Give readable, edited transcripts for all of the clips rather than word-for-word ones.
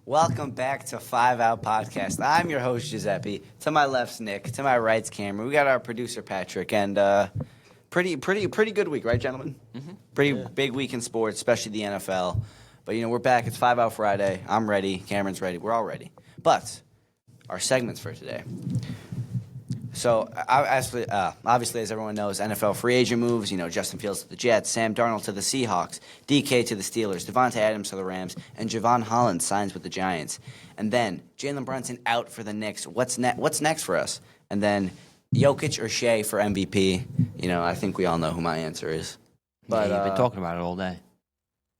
Welcome back to 5 Out Podcast. I'm your host, Giuseppe. To my left's Nick. To my right's Cameron. We got our producer, Patrick. And pretty good week, right, gentlemen? Mm-hmm. Pretty big week in sports, especially the NFL. But, we're back. It's 5 Out Friday. I'm ready. Cameron's ready. We're all ready. But our segments for today. So, obviously, as everyone knows, NFL free agent moves, Justin Fields to the Jets, Sam Darnold to the Seahawks, DK to the Steelers, Devontae Adams to the Rams, and Javon Holland signs with the Giants. And then Jalen Brunson out for the Knicks. What's next for us? And then Jokic or Shea for MVP. I think we all know who my answer is. But you've been talking about it all day.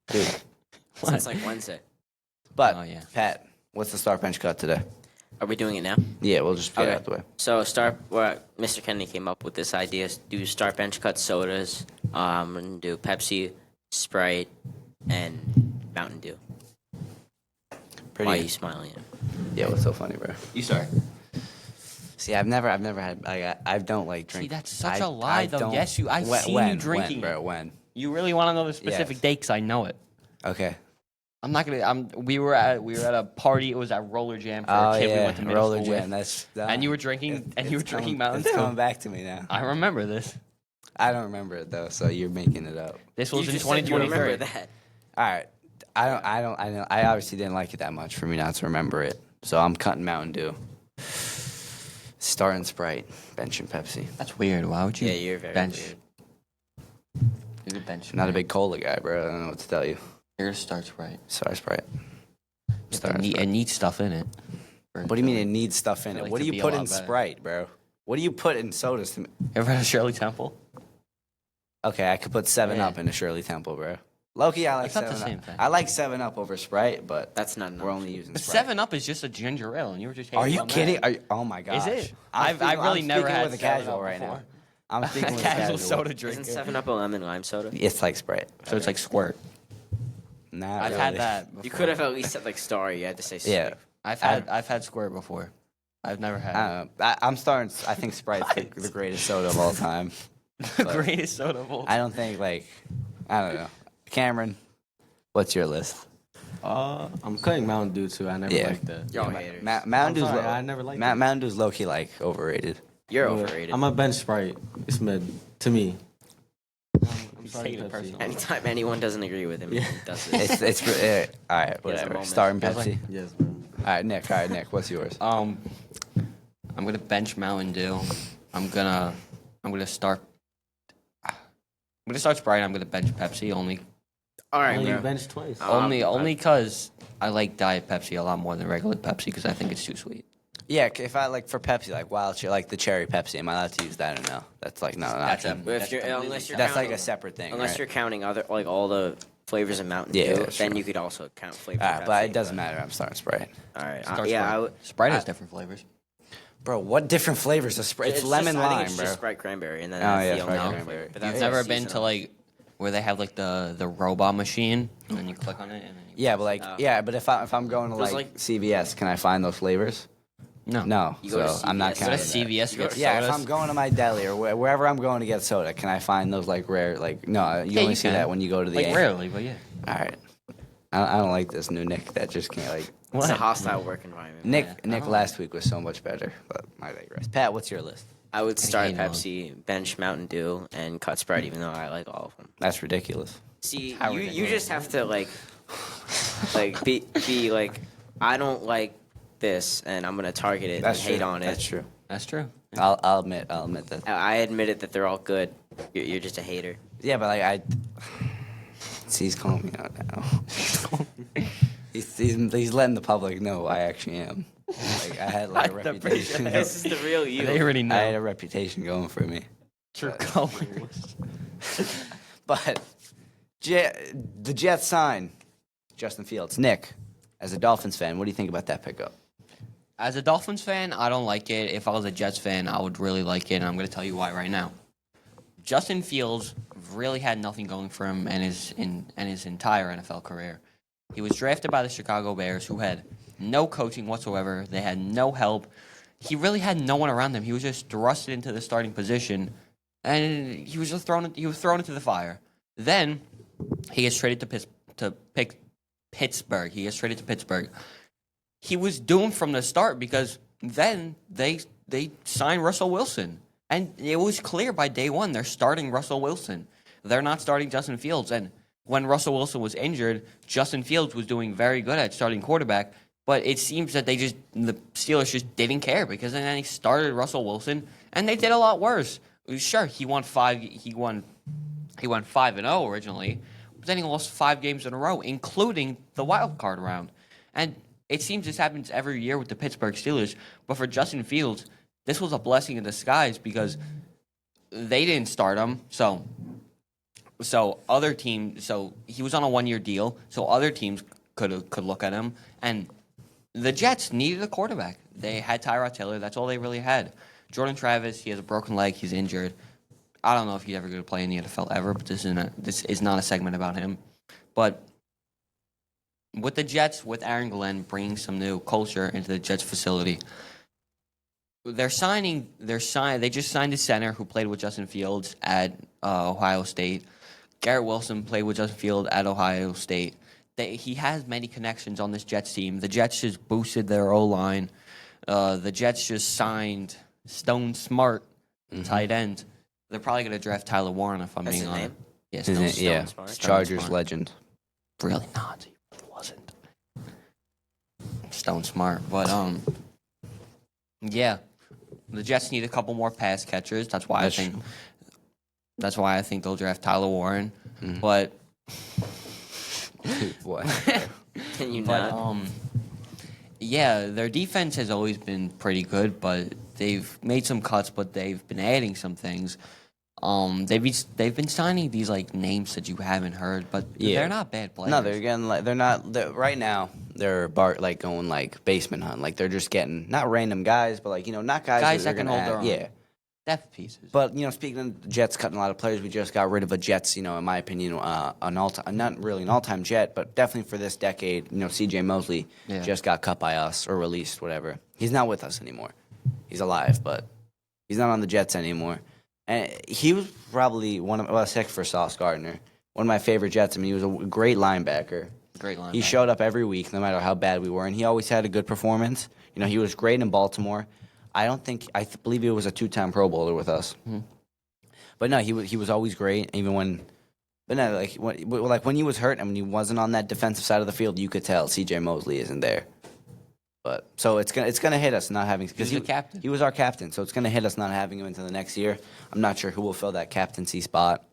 Dude. Since like Wednesday. But, Pat, what's the start bench cut today? Are we doing it now? Yeah, we'll just get it out the way. So Mr. Kennedy came up with this idea: do start bench cut sodas. I'm gonna do Pepsi, Sprite, and Mountain Dew. Why are you smiling at? Yeah, what's so funny, bro? You start. See, I've never had. I don't like drink. See, that's such a lie, though. Yes, I've seen you drinking. When, bro? When? You really want to know the specific date? Because I know it. Okay. I'm not gonna. We were at a party. It was at Roller Jam for a kid we went to middle Roller school Jam. with. That's and you were drinking. Mountain Dew. It's coming back to me now. I remember this. I don't remember it though, so you're making it up. This was in You remember 2023. that? All right. I obviously didn't like it that much for me not to remember it, so I'm cutting Mountain Dew. Starting Sprite, benching Pepsi. That's weird. Why would you? Yeah, you're very bench? weird. You're a bench. Not a big cola guy, bro. I don't know what to tell you. Yours starts right. Sorry, Sprite. It needs stuff in it. What do you mean it needs stuff in it? like What do to you be a put lot in better. Sprite, bro? What do you put in sodas? Ever had a Shirley Temple? Okay, I could put 7 Up in a Shirley Temple, bro. Low-key, I like It's not 7 the Up. same thing. I like 7 Up over Sprite, but That's not enough. we're only using The Sprite. 7 Up is just a ginger ale, and you were just. Are hating you on kidding? that. Oh my gosh. Is it? I'm I've never had with a 7 casual Up right before. now. I'm speaking with a Casual casual soda drinker. Isn't 7 Up a lemon lime soda? It's like Sprite. So it's like squirt. Not I've really. had that. Before. You could have at least said like Starry. You had to say Yeah. Sprite. I've had squirt before. I've never had I don't know. I'm starting. I think Sprite's the greatest soda of all time. the greatest soda of all. I don't think I don't know. Cameron, what's your list? I'm cutting Mountain Dew too. I never liked that. Y'all haters. Mountain Dew's sorry, I never liked it. Mountain Dew's low-key overrated. You're But overrated. I'm a bench Sprite. It's mid to me. I'm sorry, taking it Pepsi. personal. Anytime anyone doesn't agree with him, he does it. All right, whatever. moment. Starting Pepsi. Yes, bro. All right, Nick. What's yours? I'm gonna bench Mountain Dew. I'm gonna start. I'm gonna start Sprite. I'm gonna bench Pepsi only All right, Only bro. bench twice. only because I like Diet Pepsi a lot more than regular Pepsi because I think it's too sweet. Yeah, if I for Pepsi, wild shit, like the cherry Pepsi, am I allowed to use that or no? That's not an That's option. a- But if you're, unless you're That's like counting, a separate thing, unless right? you're counting other all the flavors of Mountain Yeah, Dew, that's then true. you could also count flavors. All of right, but Pepsi, it doesn't matter. I'm starting Sprite. All right, Start yeah, Sprite. I would. Sprite has different flavors. Bro, what different flavors of Sprite? It's lemon I think lime, it's bro. just Sprite cranberry, and then Oh, that's yeah, the only Sprite other cranberry. flavor. But You've that's never like been to seasonal. where they have the robot machine and then you click on it and then you Yeah, but but if I'm going to There's, like CVS, can I find those flavors? no. No, You go to so I'm not CVS. Go to counting that. CVS to get Yeah, if sodas. I'm going to my deli or wherever I'm going to get soda, can I find those rare no? You only you see can. that when you go to the. like rarely, but yeah. All right, I don't like this new Nick that just can't It's a What? hostile work environment. Nick last week was so much better, but I digress. Pat, what's your list? I would start hate 'em. Pepsi, bench Mountain Dew, and cut Sprite, even though I like all of them. That's ridiculous. See, How you ridiculous. just have to be like, I don't like this, and I'm gonna target it That's and true. hate on it. That's true. That's true. I'll admit that. I admitted that they're all good. You're just a hater. Yeah, but see, he's calling me out now. he's letting the public know I actually am. Like I had a reputation. This is the real you. They already I had know. a reputation going for me. True colors. But the Jets sign Justin Fields. Nick, as a Dolphins fan, what do you think about that pickup? As a Dolphins fan, I don't like it. If I was a Jets fan, I would really like it, and I'm going to tell you why right now. Justin Fields really had nothing going for him in his entire NFL career. He was drafted by the Chicago Bears, who had no coaching whatsoever. They had no help. He really had no one around him. He was just thrusted into the starting position, and he was just thrown into the fire. Then he gets traded to Pittsburgh. He gets traded to Pittsburgh. he was doomed from the start because then they signed Russell Wilson. And it was clear by day one they're starting Russell Wilson. They're not starting Justin Fields. And when Russell Wilson was injured, Justin Fields was doing very good at starting quarterback. But it seems that the Steelers just didn't care because then they started Russell Wilson and they did a lot worse. Sure, he won 5-0 originally, but then he lost 5 games in a row, including the wild card round. And it seems this happens every year with the Pittsburgh Steelers. But for Justin Fields, this was a blessing in disguise because they didn't start him. So other teams. So he was on a 1-year deal. So other teams could look at him. And the Jets needed a quarterback. They had Tyrod Taylor. That's all they really had. Jordan Travis, he has a broken leg. He's injured. I don't know if he's ever going to play in the NFL ever. But this is not a segment about him. But with the Jets, with Aaron Glenn bringing some new culture into the Jets facility, they just signed a center who played with Justin Fields at Ohio State. Garrett Wilson played with Justin Fields at Ohio State. He has many connections on this Jets team. The Jets just boosted their O-line. The Jets just signed Stone Smart, tight end. They're probably going to draft Tyler Warren if I'm being honest. Yes, Yeah, Smart. Chargers Smart. legend. Really not. He really wasn't. Stone Smart. But, yeah. The Jets need a couple more pass catchers. That's why I think they'll draft Tyler Warren. But What? Can you But not? yeah, their defense has always been pretty good, but they've made some cuts, but they've been adding some things. They've been signing these like names that you haven't heard, but Yeah. they're not bad players. No, they're getting like right now. They're like going like basement hunt. Like they're just getting not random guys, but like not guys that can they're hold their gonna own. add. Yeah. Depth pieces. But speaking of the Jets cutting a lot of players, we just got rid of a Jets. In my opinion, not really an all-time Jet, but definitely for this decade. C.J. Mosley just got cut by us or released, whatever. He's not with us anymore. He's alive, but he's not on the Jets anymore. And he was probably except for Sauce Gardner, one of my favorite Jets. I mean, he was a great linebacker. Great linebacker. He showed up every week, no matter how bad we were, and he always had a good performance. He was great in Baltimore. I believe he was a 2-time Pro Bowler with us. Mm-hmm. But no, he was always great, even when. But no, when he was hurt and when he wasn't on that defensive side of the field, you could tell C.J. Mosley isn't there. But so it's gonna hit us not having because He's the captain. He was our captain, so it's gonna hit us not having him into the next year. I'm not sure who will fill that captaincy spot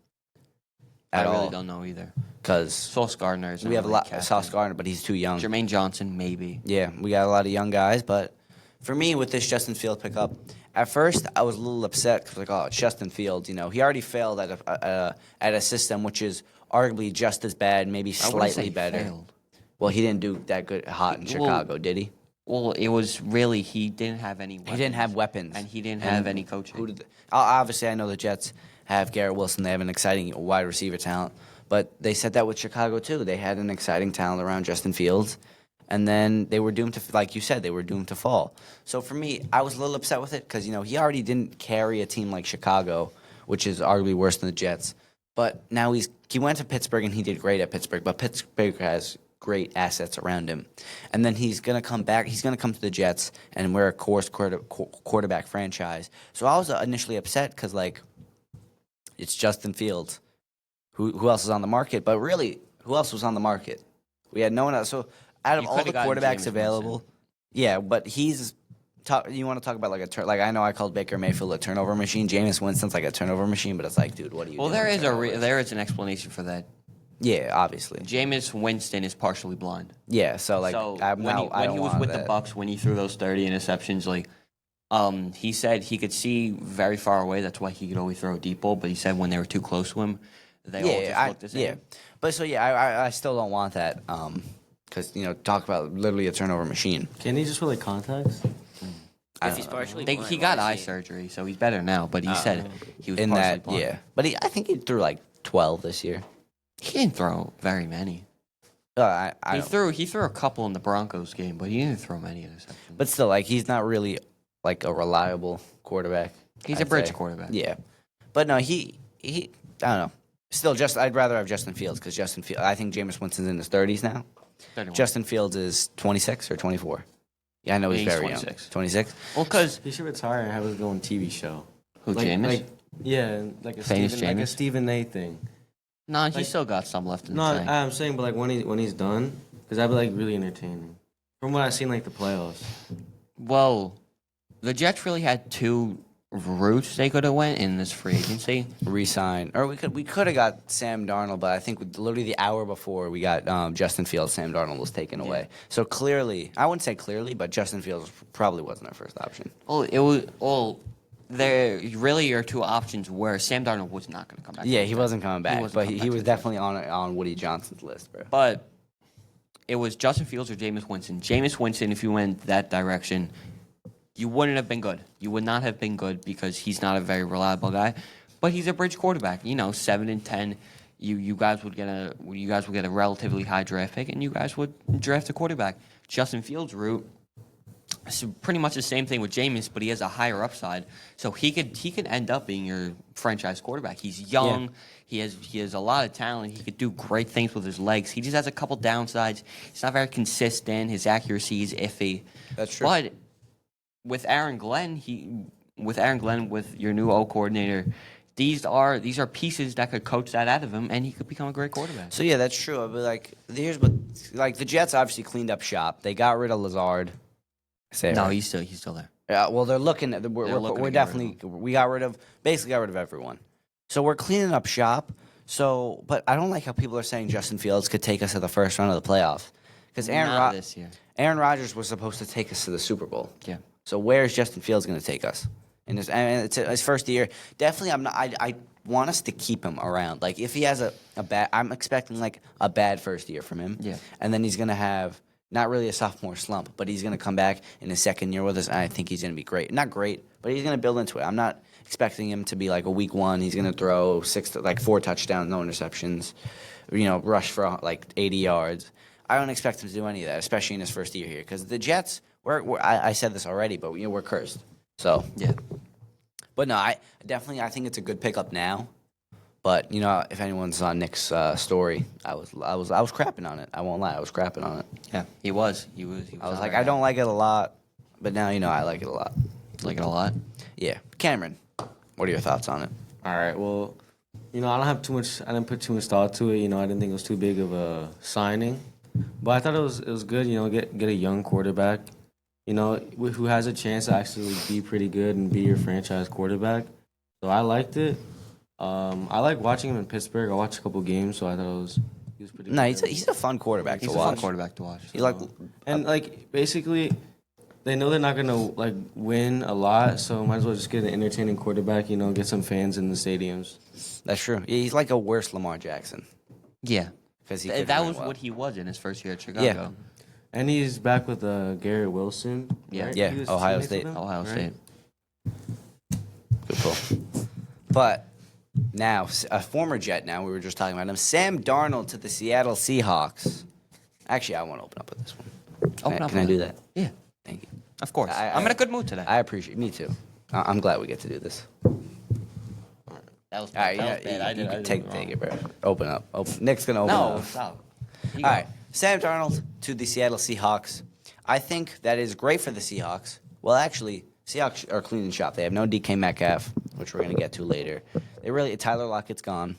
I at really all don't know either. because Sauce Gardner is we have a lot of Sauce Gardner, but he's too young. Jermaine Johnson, maybe. Yeah, we got a lot of young guys, but for me, with this Justin Fields pickup, at first I was a little upset because it's Justin Fields. He already failed at a system which is arguably just as bad, maybe I wouldn't say slightly he better. failed. Well, he didn't do that good hot in Well, Chicago, did he? Well, it was really he didn't have any weapons. He didn't have weapons, And he didn't have any coaching. Obviously, I know the Jets have Garrett Wilson. They have an exciting wide receiver talent, but they said that with Chicago too. They had an exciting talent around Justin Fields. And then they were doomed to, like you said, they were doomed to fall. So for me, I was a little upset with it because, he already didn't carry a team like Chicago, which is arguably worse than the Jets. But now he went to Pittsburgh and he did great at Pittsburgh. But Pittsburgh has great assets around him. And then he's going to come back. He's going to come to the Jets and we're a quarterback franchise. So I was initially upset because, it's Justin Fields. Who else is on the market? But really, who else was on the market? We had no one else. So out of You all coulda the gotten quarterbacks Jameis available, Winston. yeah, but you want to talk about I know I called Baker Mayfield a turnover machine. Jameis Winston's like a turnover machine, but it's like, dude, what are you Well, doing? there is an explanation for that. Yeah, obviously. Jameis Winston is partially blind. Yeah, so When he was with the Bucks, when he threw those 30 interceptions, he said he could see very far away. That's why he could always throw a deep ball. But he said when they were too close to him, they all just looked the same. Yeah, but so I still don't want that because talk about literally a turnover machine. Can he just put context? If he's partially blind, He why got is eye he- surgery, so he's better now. But he said he was In partially that, blind. yeah, but I think he threw 12 this year. He didn't throw very many. I He don't- threw a couple in the Broncos game, but he didn't throw many interceptions. But still, he's not really a reliable quarterback. He's a I'd bridge say. quarterback. Yeah, but no, he I don't know. Still, I'd rather have Justin Fields because Justin Fields. I think Jameis Winston's in his 30s now. 31. Justin Fields is 26 or 24. Yeah, I know he's He's very 26. young. 26? Well, because He should retire and have his own TV show. who, Like, Jameis? like yeah, like a Famous Stephen, like a Jameis? Stephen A. thing. Nah, he's like- still got some left in No, the tank. I'm saying, but like when he's done, because that'd be like really entertaining. From what I've seen, like the playoffs. Well, the Jets really had two routes they could have went in this free agency. Resign. Or we could have got Sam Darnold, but I think literally the hour before we got Justin Fields, Sam Darnold was taken away. So clearly, I wouldn't say clearly, but Justin Fields probably wasn't our first option. There really your two options were Sam Darnold was not going to come back. Yeah, he wasn't coming back, wasn't but coming he back to was the Jets. definitely on Woody Johnson's list, bro. But it was Justin Fields or Jameis Winston. Jameis Winston, if you went that direction, you wouldn't have been good. You would not have been good because he's not a very reliable guy. But he's a bridge quarterback. 7 and 10. You guys would get a relatively high draft pick, and you guys would draft a quarterback. Justin Fields' route. It's pretty much the same thing with Jameis, but he has a higher upside, so he could end up being your franchise quarterback. He's young, he has a lot of talent. He could do great things with his legs. He just has a couple downsides. He's not very consistent. His accuracy is iffy. That's true. But with Aaron Glenn, with your new O coordinator, these are pieces that could coach that out of him, and he could become a great quarterback. So yeah, that's true. But the Jets obviously cleaned up shop. They got rid of Lazard. No, he's still there. Yeah, well, they're looking at looking to we're get definitely we got rid of everyone. So we're cleaning up shop. So, but I don't like how people are saying Justin Fields could take us to the first round of the playoffs because Not this year. Aaron Rodgers was supposed to take us to the Super Bowl. Yeah. So where's Justin Fields going to take us? And it's his first year. Definitely, I'm not. I want us to keep him around. Like if he has a bad, I'm expecting like a bad first year from him. Yeah. And then he's going to have. Not really a sophomore slump, but he's going to come back in his second year with us, and I think he's going to be great. Not great, but he's going to build into it. I'm not expecting him to be like a week one. He's going to throw 4 touchdowns, no interceptions, rush for like 80 yards. I don't expect him to do any of that, especially in his first year here, because the Jets. I said this already, but we're cursed. So Yeah. but no, I think it's a good pickup now. But if anyone's on Nick's story, I was crapping on it. I won't lie, I was crapping on it. Yeah, he was. He was I was like, I don't like it a lot, but now I like it a lot. like it a lot. Yeah, Cameron, what are your thoughts on it? All right. Well, I don't have too much. I didn't put too much thought to it. I didn't think it was too big of a signing, but I thought it was good. Get a young quarterback. Who has a chance to actually be pretty good and be your franchise quarterback. So I liked it. I like watching him in Pittsburgh. I watched a couple games, so I thought he was pretty. No, good. he's a fun quarterback He's to a watch. fun quarterback to watch. He basically, they know they're not gonna win a lot, so might as well just get an entertaining quarterback. Get some fans in the stadiums. That's true. Yeah, he's like a worse Lamar Jackson Yeah, because that was what he was in his first year at Chicago. Yeah. And he's back with Garrett Wilson. Yeah. right? Yeah, He was Ohio teammates State. with him, Ohio right? State. Good pull. But now, a former Jet. Now we were just talking about him. Sam Darnold to the Seattle Seahawks. Actually, I want to open up with this one. Open up Can I with do it. that? Yeah, Thank you. of course. I- I'm in a good mood today. I appreciate. Me too. I'm glad we get to do this. That was All right, bad. you can take it, bro. Open up. Nick's gonna open No, up. stop. All right, Sam Darnold to the Seattle Seahawks. I think that is great for the Seahawks. Well, actually, Seahawks are cleaning shop. They have no DK Metcalf, which we're gonna get to later. Tyler Lockett's gone.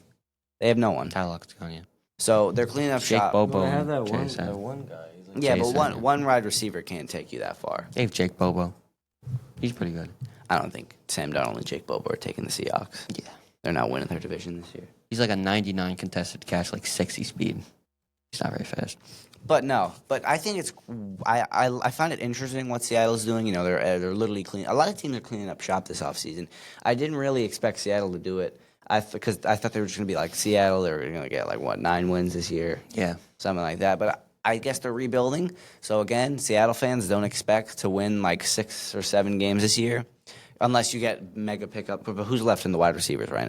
They have no one. Tyler Lockett's gone, yeah. So they're cleaning up Jake shop. Bobo. No, they have that Jason. one guy. He's like, Yeah, Jason, but yeah. one wide receiver can't take you that far. They have Jake Bobo. He's pretty good. I don't think Sam Darnold and Jake Bobo are taking the Seahawks. Yeah. They're not winning their division this year. He's like a 99 contested catch, like 60 speed. He's not very fast. But no, I think it's I find it interesting what Seattle's doing. They're literally cleaning. A lot of teams are cleaning up shop this offseason. I didn't really expect Seattle to do it. Because I thought they were just going to be like Seattle. They were going to get 9 wins this year, Yeah. something like that. But I guess they're rebuilding. So again, Seattle fans don't expect to win 6 or 7 games this year, unless you get mega pickup. But who's left in the wide receivers right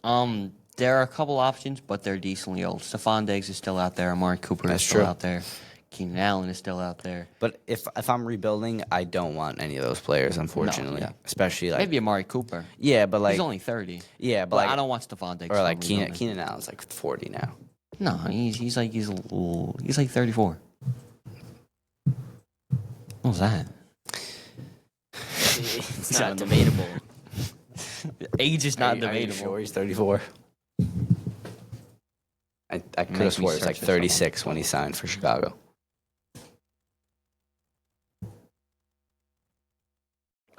now? There are a couple options, but they're decently old. Stephon Diggs is still out there. Amari Cooper That's is still true. out there. Keenan Allen is still out there. But if I'm rebuilding, I don't want any of those players, unfortunately. yeah. Especially Maybe Amari Cooper. yeah, but He's only 30. yeah, But but I don't want Stephon Diggs. or for rebuilding. Keenan Allen's 40 now. No, he's like 34. What was that? It's not debatable. Age is not Are you debatable. sure he's 34? I could Make have me swore he was search like this up on 36 when he signed for Chicago.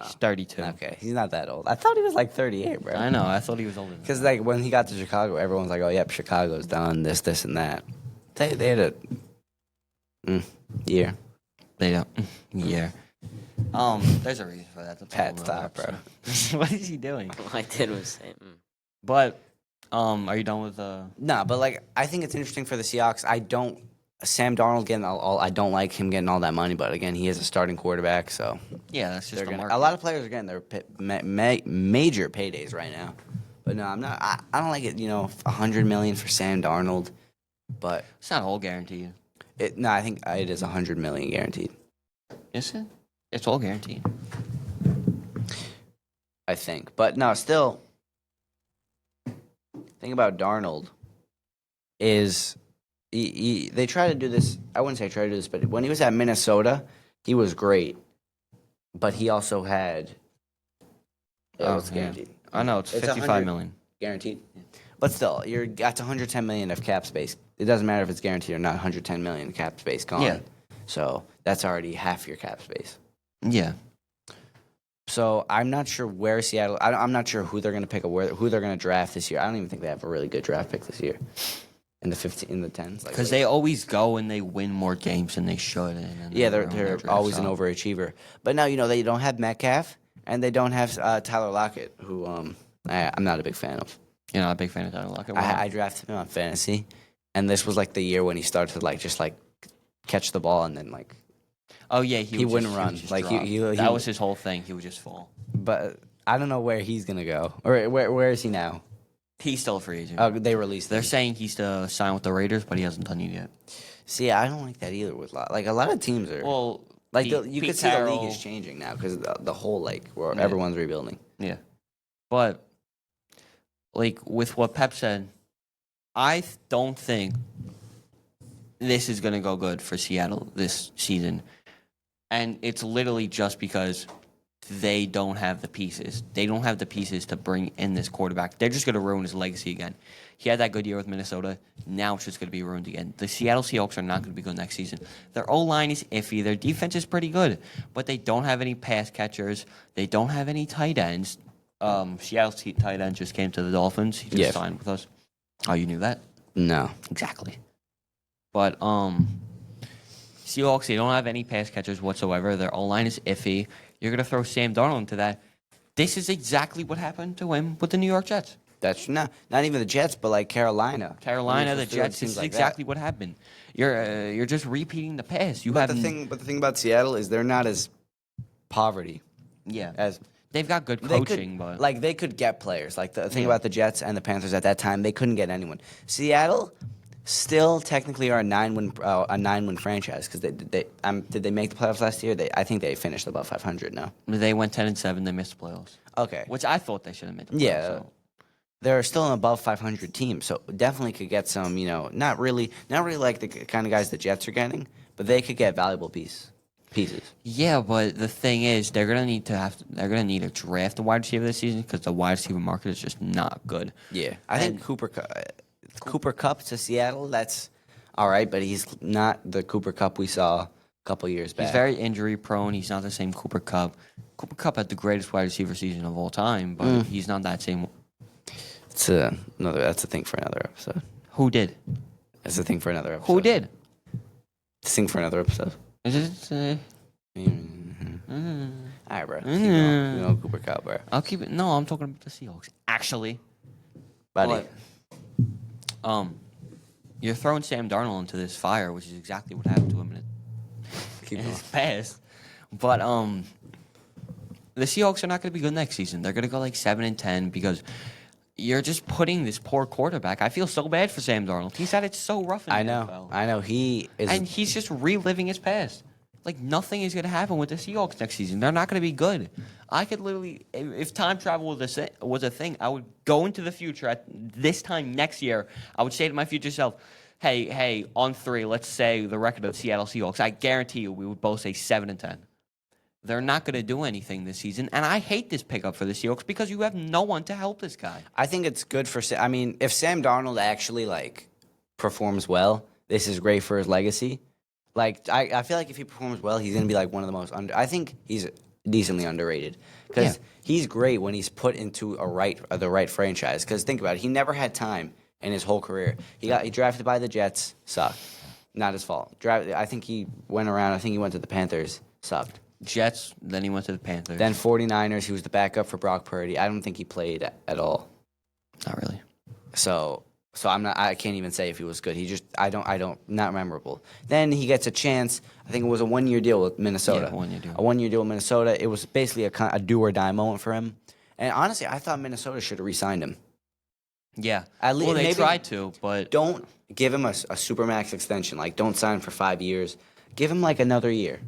He's 32. Okay, he's not that old. I thought he was like 38, bro. I know. I thought he was older than Because that. like when he got to Chicago, everyone's like, "Oh, yep, Chicago's done this, this, and that." They had a year. They don't. Yeah. There's a reason for that. That's a Pat, whole stop, nother bro. episode. What is he doing? All I did was say, But, are you done with No, but like I think it's interesting for the Seahawks. Sam Darnold getting all I don't like him getting all that money, but again, he is a starting quarterback, so Yeah, that's just they're the gonna, market. a lot of players are getting their major paydays right now. But no, I'm not. I don't like it. $100 million for Sam Darnold, but It's not all guaranteed. I think it is $100 million guaranteed. Is it? It's all guaranteed. I think, but no, still. Thing about Darnold is they try to do this. I wouldn't say try to do this, but when he was at Minnesota, he was great. But he also had. Yeah, it's yeah. guaranteed. I know it's It's 55 million. Guaranteed. But still, that's 110 million of cap space. It doesn't matter if it's guaranteed or not. 110 million cap space gone. Yeah. So that's already half your cap space. Yeah. So I'm not sure where Seattle. I'm not sure who they're going to pick or who they're going to draft this year. I don't even think they have a really good draft pick this year. In the 10s, Because they always go and they win more games than they should. Yeah, they're always an overachiever. But now they don't have Metcalf and they don't have Tyler Lockett, who I'm not a big fan of. You're not a big fan of Tyler Lockett? I drafted him on fantasy, and this was like the year when he started to just catch the ball and then oh yeah, he wouldn't run. That was his whole thing. He would just fall. But I don't know where he's gonna go or where is he now? He's still a free agent. They released. They're him. saying he's to sign with the Raiders, but he hasn't done it yet. See, I don't like that either. With a lot of teams are Well, you Pete could see the Carroll- league is changing now because the whole where Yeah. everyone's rebuilding. Yeah, but with what Pep said, I don't think this is going to go good for Seattle this season, and it's literally just because they don't have the pieces. They don't have the pieces to bring in this quarterback. They're just going to ruin his legacy again. He had that good year with Minnesota. Now it's just going to be ruined again. The Seattle Seahawks are not going to be good next season. Their O-line is iffy. Their defense is pretty good, but they don't have any pass catchers. They don't have any tight ends. Seattle's tight end just came to the Dolphins. He just signed with us. Oh, you knew that? No, Exactly. But Seahawks, they don't have any pass catchers whatsoever. Their O-line is iffy. You're going to throw Sam Darnold into that. This is exactly what happened to him with the New York Jets. that's not even the Jets, but Carolina. The Jets. This is exactly what happened. You're just repeating the past. But the thing about Seattle is they're not as poverty Yeah. as They've got good coaching, but they could get players. Like the thing about the Jets and the Panthers at that time, they couldn't get anyone. Seattle still technically are a 9-win franchise because did they make the playoffs last year? I think they finished above 500 now. they went 10-7. They missed the playoffs, Okay, which I thought they should have made the playoffs. Yeah. So. they're still an above 500 team, so definitely could get some. Not really like the kind of guys the Jets are getting, but they could get valuable pieces. Yeah, but the thing is, they're gonna need to draft a wide receiver this season because the wide receiver market is just not good. Yeah, I think Cooper Kupp to Seattle. That's all right, but he's not the Cooper Kupp we saw a couple years back. He's very injury prone. He's not the same Cooper Kupp. Cooper Kupp had the greatest wide receiver season of all time, but he's not that same. That's a thing for another episode. Who did? That's a thing for another episode. Who did? It's a thing for another episode. Is it? All right, bro. Keep going. Cooper Kupp, bro. I'll keep it. No, I'm talking about the Seahawks. Actually, Buddy. But, you're throwing Sam Darnold into this fire, which is exactly what happened to him in his past. But the Seahawks are not going to be good next season. They're going to go 7-10 because you're just putting this poor quarterback. I feel so bad for Sam Darnold. He's had it so rough in the NFL. I know. He is. And he's just reliving his past. Nothing is going to happen with the Seahawks next season. They're not going to be good. I could literally, if time travel was a thing, I would go into the future at this time next year. I would say to my future self, hey, on 3, let's say the record of the Seattle Seahawks. I guarantee you we would both say 7-10. they're not going to do anything this season. And I hate this pickup for the Seahawks because you have no one to help this guy. I think it's good for. I mean, if Sam Darnold actually performs well, this is great for his legacy. I feel like if he performs well, he's gonna be one of the most I think he's decently underrated because he's great when he's put into the right franchise. Because think about it, he never had time in his whole career. He drafted by the Jets, sucked. Not his fault. I think he went around. I think he went to the Panthers, sucked. Jets, then he went to the Panthers. Then 49ers, he was the backup for Brock Purdy. I don't think he played at all. Not really. So I can't even say if he was good. Not memorable. Then he gets a chance. I think it was a 1-year deal with Minnesota. Yeah, 1-year deal. A 1-year deal with Minnesota. It was basically a do or die moment for him. And honestly, I thought Minnesota should have re-signed him. Yeah. At least, well, they maybe tried to, but don't give him a supermax extension. Don't sign for 5 years. Give him another year.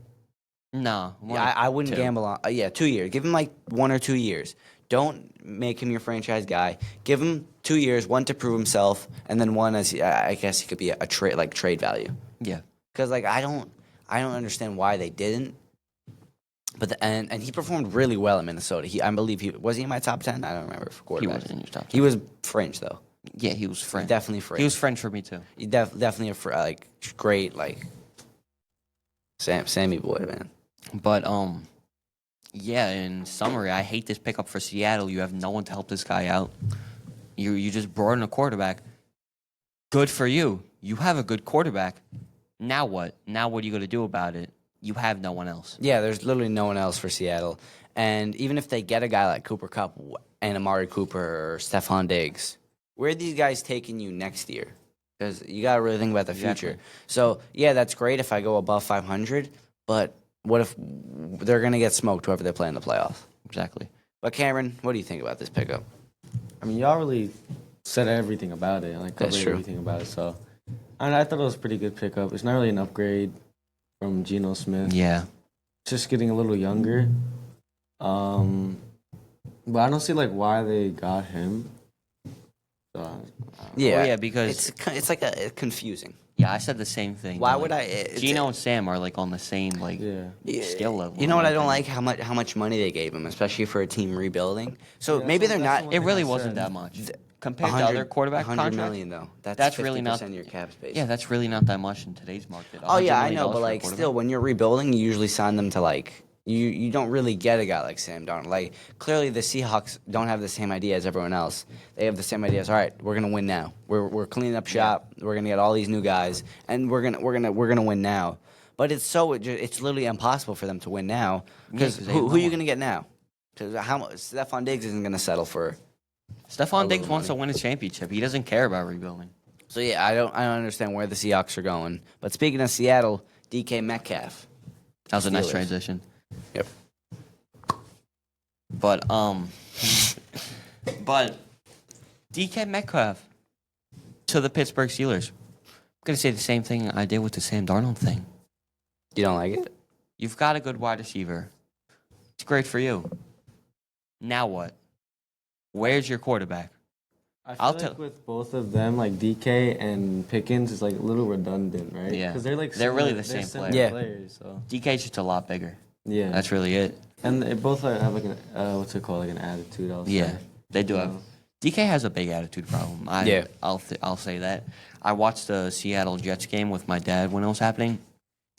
no. Yeah, I wouldn't 2. gamble on. 2 years. Give him 1 or 2 years. Don't make him your franchise guy. Give him 2 years, 1 to prove himself, and then 1 as I guess he could be a trade value. Yeah. Because I don't understand why they didn't. But and he performed really well in Minnesota. I believe he was in my top 10. I don't remember for quarterbacks. He wasn't in your top 10. He was fringe though. Yeah, he was French. Definitely fringe. He was French for me too. He definitely great Sammy boy, man. But yeah, in summary, I hate this pickup for Seattle. You have no one to help this guy out. You just brought in a quarterback. Good for you. You have a good quarterback. Now what? Now what are you going to do about it? You have no one else. Yeah, there's literally no one else for Seattle. And even if they get a guy like Cooper Kupp and Amari Cooper or Stephon Diggs, where are these guys taking you next year? Because you got to really think about the future. So, yeah, that's great if I go above 500, but what if they're going to get smoked whoever they play in the playoffs? Exactly. But, Cameron, what do you think about this pickup? I mean, y'all really said everything about it. That's Covered true. everything about it. So, I thought it was a pretty good pickup. It's not really an upgrade from Geno Smith. Yeah. Just getting a little younger. But I don't see why they got him. So, Yeah, Well, yeah, because it's confusing. yeah, I said the same thing. Why would I? Gino and Sam are on the same yeah. skill level. You know what I don't in my like? How much money they gave him, especially for a team rebuilding. So Yeah, maybe that's they're what- not. opinion. It really I wasn't said. that much compared to other quarterback 100 contracts. million though. That's really not- 50% of your cap space. Yeah, that's really not that much in today's market. Oh yeah, $100 I million know, for a but quarterback. still, when you're rebuilding, you usually sign them to you don't really get a guy like Sam Darnold. Clearly, the Seahawks don't have the same idea as everyone else. They have the same idea as, all right, we're gonna win now. We're cleaning up shop. We're gonna get all these new guys, and we're gonna win now. But it's literally impossible for them to win now because 'cause they have who no are you one. gonna get now? Because Stephon Diggs isn't gonna settle for. Stephon Diggs little wants to money. win a championship. He doesn't care about rebuilding. So yeah, I don't understand where the Seahawks are going. But speaking of Seattle, DK Metcalf. That was a nice Steelers. transition. Yep. But but DK Metcalf to the Pittsburgh Steelers. I'm gonna say the same thing I did with the Sam Darnold thing. You don't like it? You've got a good wide receiver. It's great for you. Now what? Where's your quarterback? I feel I'll like tell- with both of them, DK and Pickens is a little redundant, right? Yeah. Because they're They're really the they're same similar player. Yeah. players. So DK's just a lot bigger. yeah, That's really it. and they both have what's it called, an attitude. I'll Yeah, say. they do You have. know? DK has a big attitude problem. Yeah. I'll say that. I watched the Seattle Jets game with my dad when it was happening.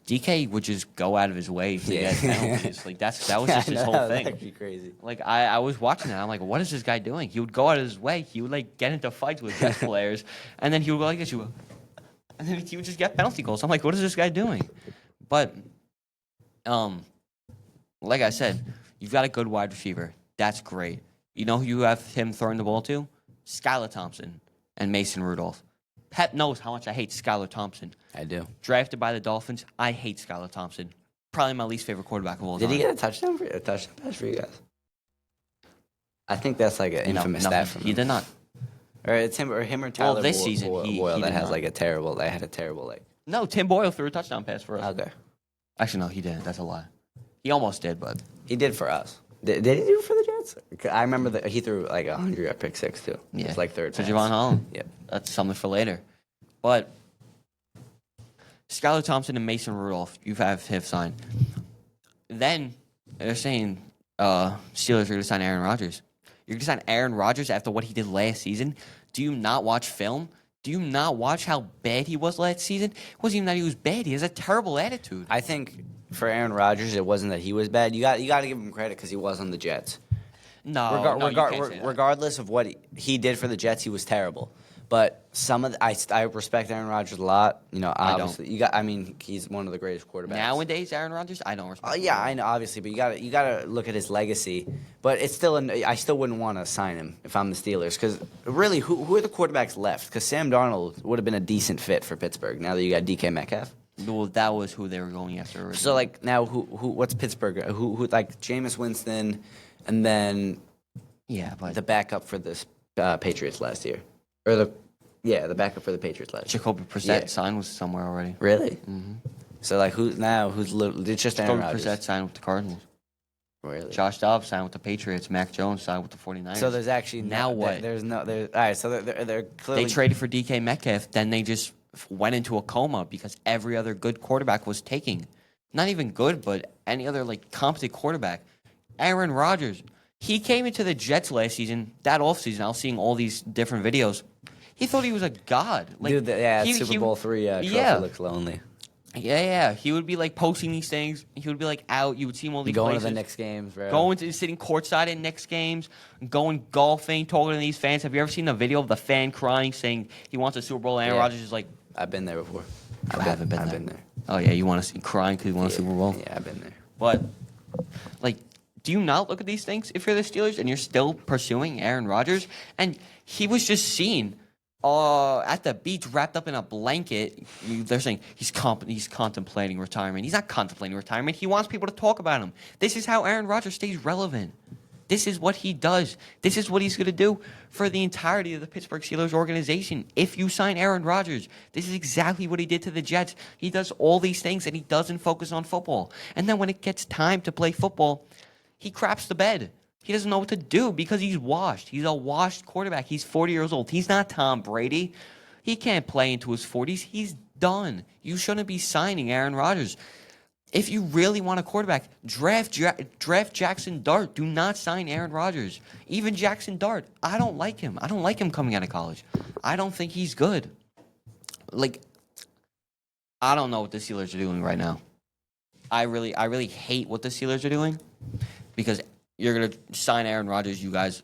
DK would just go out of his way to Yeah. get penalties. That was just his whole That's thing. actually crazy. I was watching that. I'm like, what is this guy doing? He would go out of his way. He would get into fights with Jets players, and then he would go like this. And then he would just get penalty goals. I'm like, what is this guy doing? But, like I said, you've got a good wide receiver. That's great. You know who you have him throwing the ball to? Skylar Thompson and Mason Rudolph. Pep knows how much I hate Skylar Thompson. I do. Drafted by the Dolphins, I hate Skylar Thompson. Probably my least favorite quarterback of all Did time. he get a touchdown pass for you guys? I think that's an infamous no, stat from he him. did not. Or it's him or Tyler this season, Boyle he that did has not. They had a terrible No, Tim Boyle threw a touchdown pass for us. Okay. Actually, no, he didn't. That's a lie. He almost did, but He did for us. Did he do it for the Jets? I remember that he threw 100 at pick six too. yeah, It's third. for pass. Javon Holland. Yep. That's something for later. But Skylar Thompson and Mason Rudolph, you have him signed. Then They're saying Steelers are going to sign Aaron Rodgers. You're going to sign Aaron Rodgers after what he did last season? Do you not watch film? Do you not watch how bad he was last season? It wasn't even that he was bad. He has a terrible attitude. I think for Aaron Rodgers, it wasn't that he was bad. You got to give him credit because he was on the Jets. No, you can't say that. Regardless of what he did for the Jets, he was terrible. But I respect Aaron Rodgers a lot. You know, obviously, he's one of the greatest quarterbacks Nowadays, Aaron Rodgers, I don't respect. Yeah, I know, obviously, but you gotta look at his legacy. But it's still, I still wouldn't want to sign him if I'm the Steelers, because really, who are the quarterbacks left? Because Sam Darnold would have been a decent fit for Pittsburgh. Now that you got DK Metcalf. Well, that was who they were going after originally. So like now, what's Pittsburgh? Who like Jameis Winston, and then but the backup for the Patriots last year, or the backup for the Patriots last year. Jacoby Brissett signed with somewhere already. Really? Mm-hmm. So like it's just Aaron Jacoby Rodgers. Brissett signed with the Cardinals. Really? Josh Dobbs signed with the Patriots. Mac Jones signed with the 49ers. So there's actually now what? All right. So they're clearly They traded for DK Metcalf. Then they just went into a coma because every other good quarterback was taking. Not even good, but any other like competent quarterback. Aaron Rodgers. He came into the Jets last season. That offseason, I was seeing all these different videos. He thought he was a god. Like, dude, Super Bowl III trophy looks lonely. Yeah. He would be like posting these things. He would be like out. You would see him all these going places. to the Knicks games, bro. Sitting courtside in Knicks games, going golfing, talking to these fans. Have you ever seen a video of the fan crying, saying he wants a Super Bowl? And Aaron Rodgers is like, I've been there before. I haven't been there. I've been there. Oh yeah, you want to see crying because you want a Super Bowl? Yeah, I've been there. But like, do you not look at these things if you're the Steelers and you're still pursuing Aaron Rodgers? And he was just seen at the beach wrapped up in a blanket. They're saying he's contemplating retirement. He's not contemplating retirement. He wants people to talk about him. This is how Aaron Rodgers stays relevant. This is what he does. This is what he's going to do for the entirety of the Pittsburgh Steelers organization. If you sign Aaron Rodgers, this is exactly what he did to the Jets. He does all these things and he doesn't focus on football. And then when it gets time to play football, he craps the bed. He doesn't know what to do because he's washed. He's a washed quarterback. He's 40 years old. He's not Tom Brady. He can't play into his 40s. He's done. You shouldn't be signing Aaron Rodgers. If you really want a quarterback, draft Jackson Dart. Do not sign Aaron Rodgers. Even Jackson Dart, I don't like him. I don't like him coming out of college. I don't think he's good. Like, I don't know what the Steelers are doing right now. I really hate what the Steelers are doing because you're gonna sign Aaron Rodgers. You guys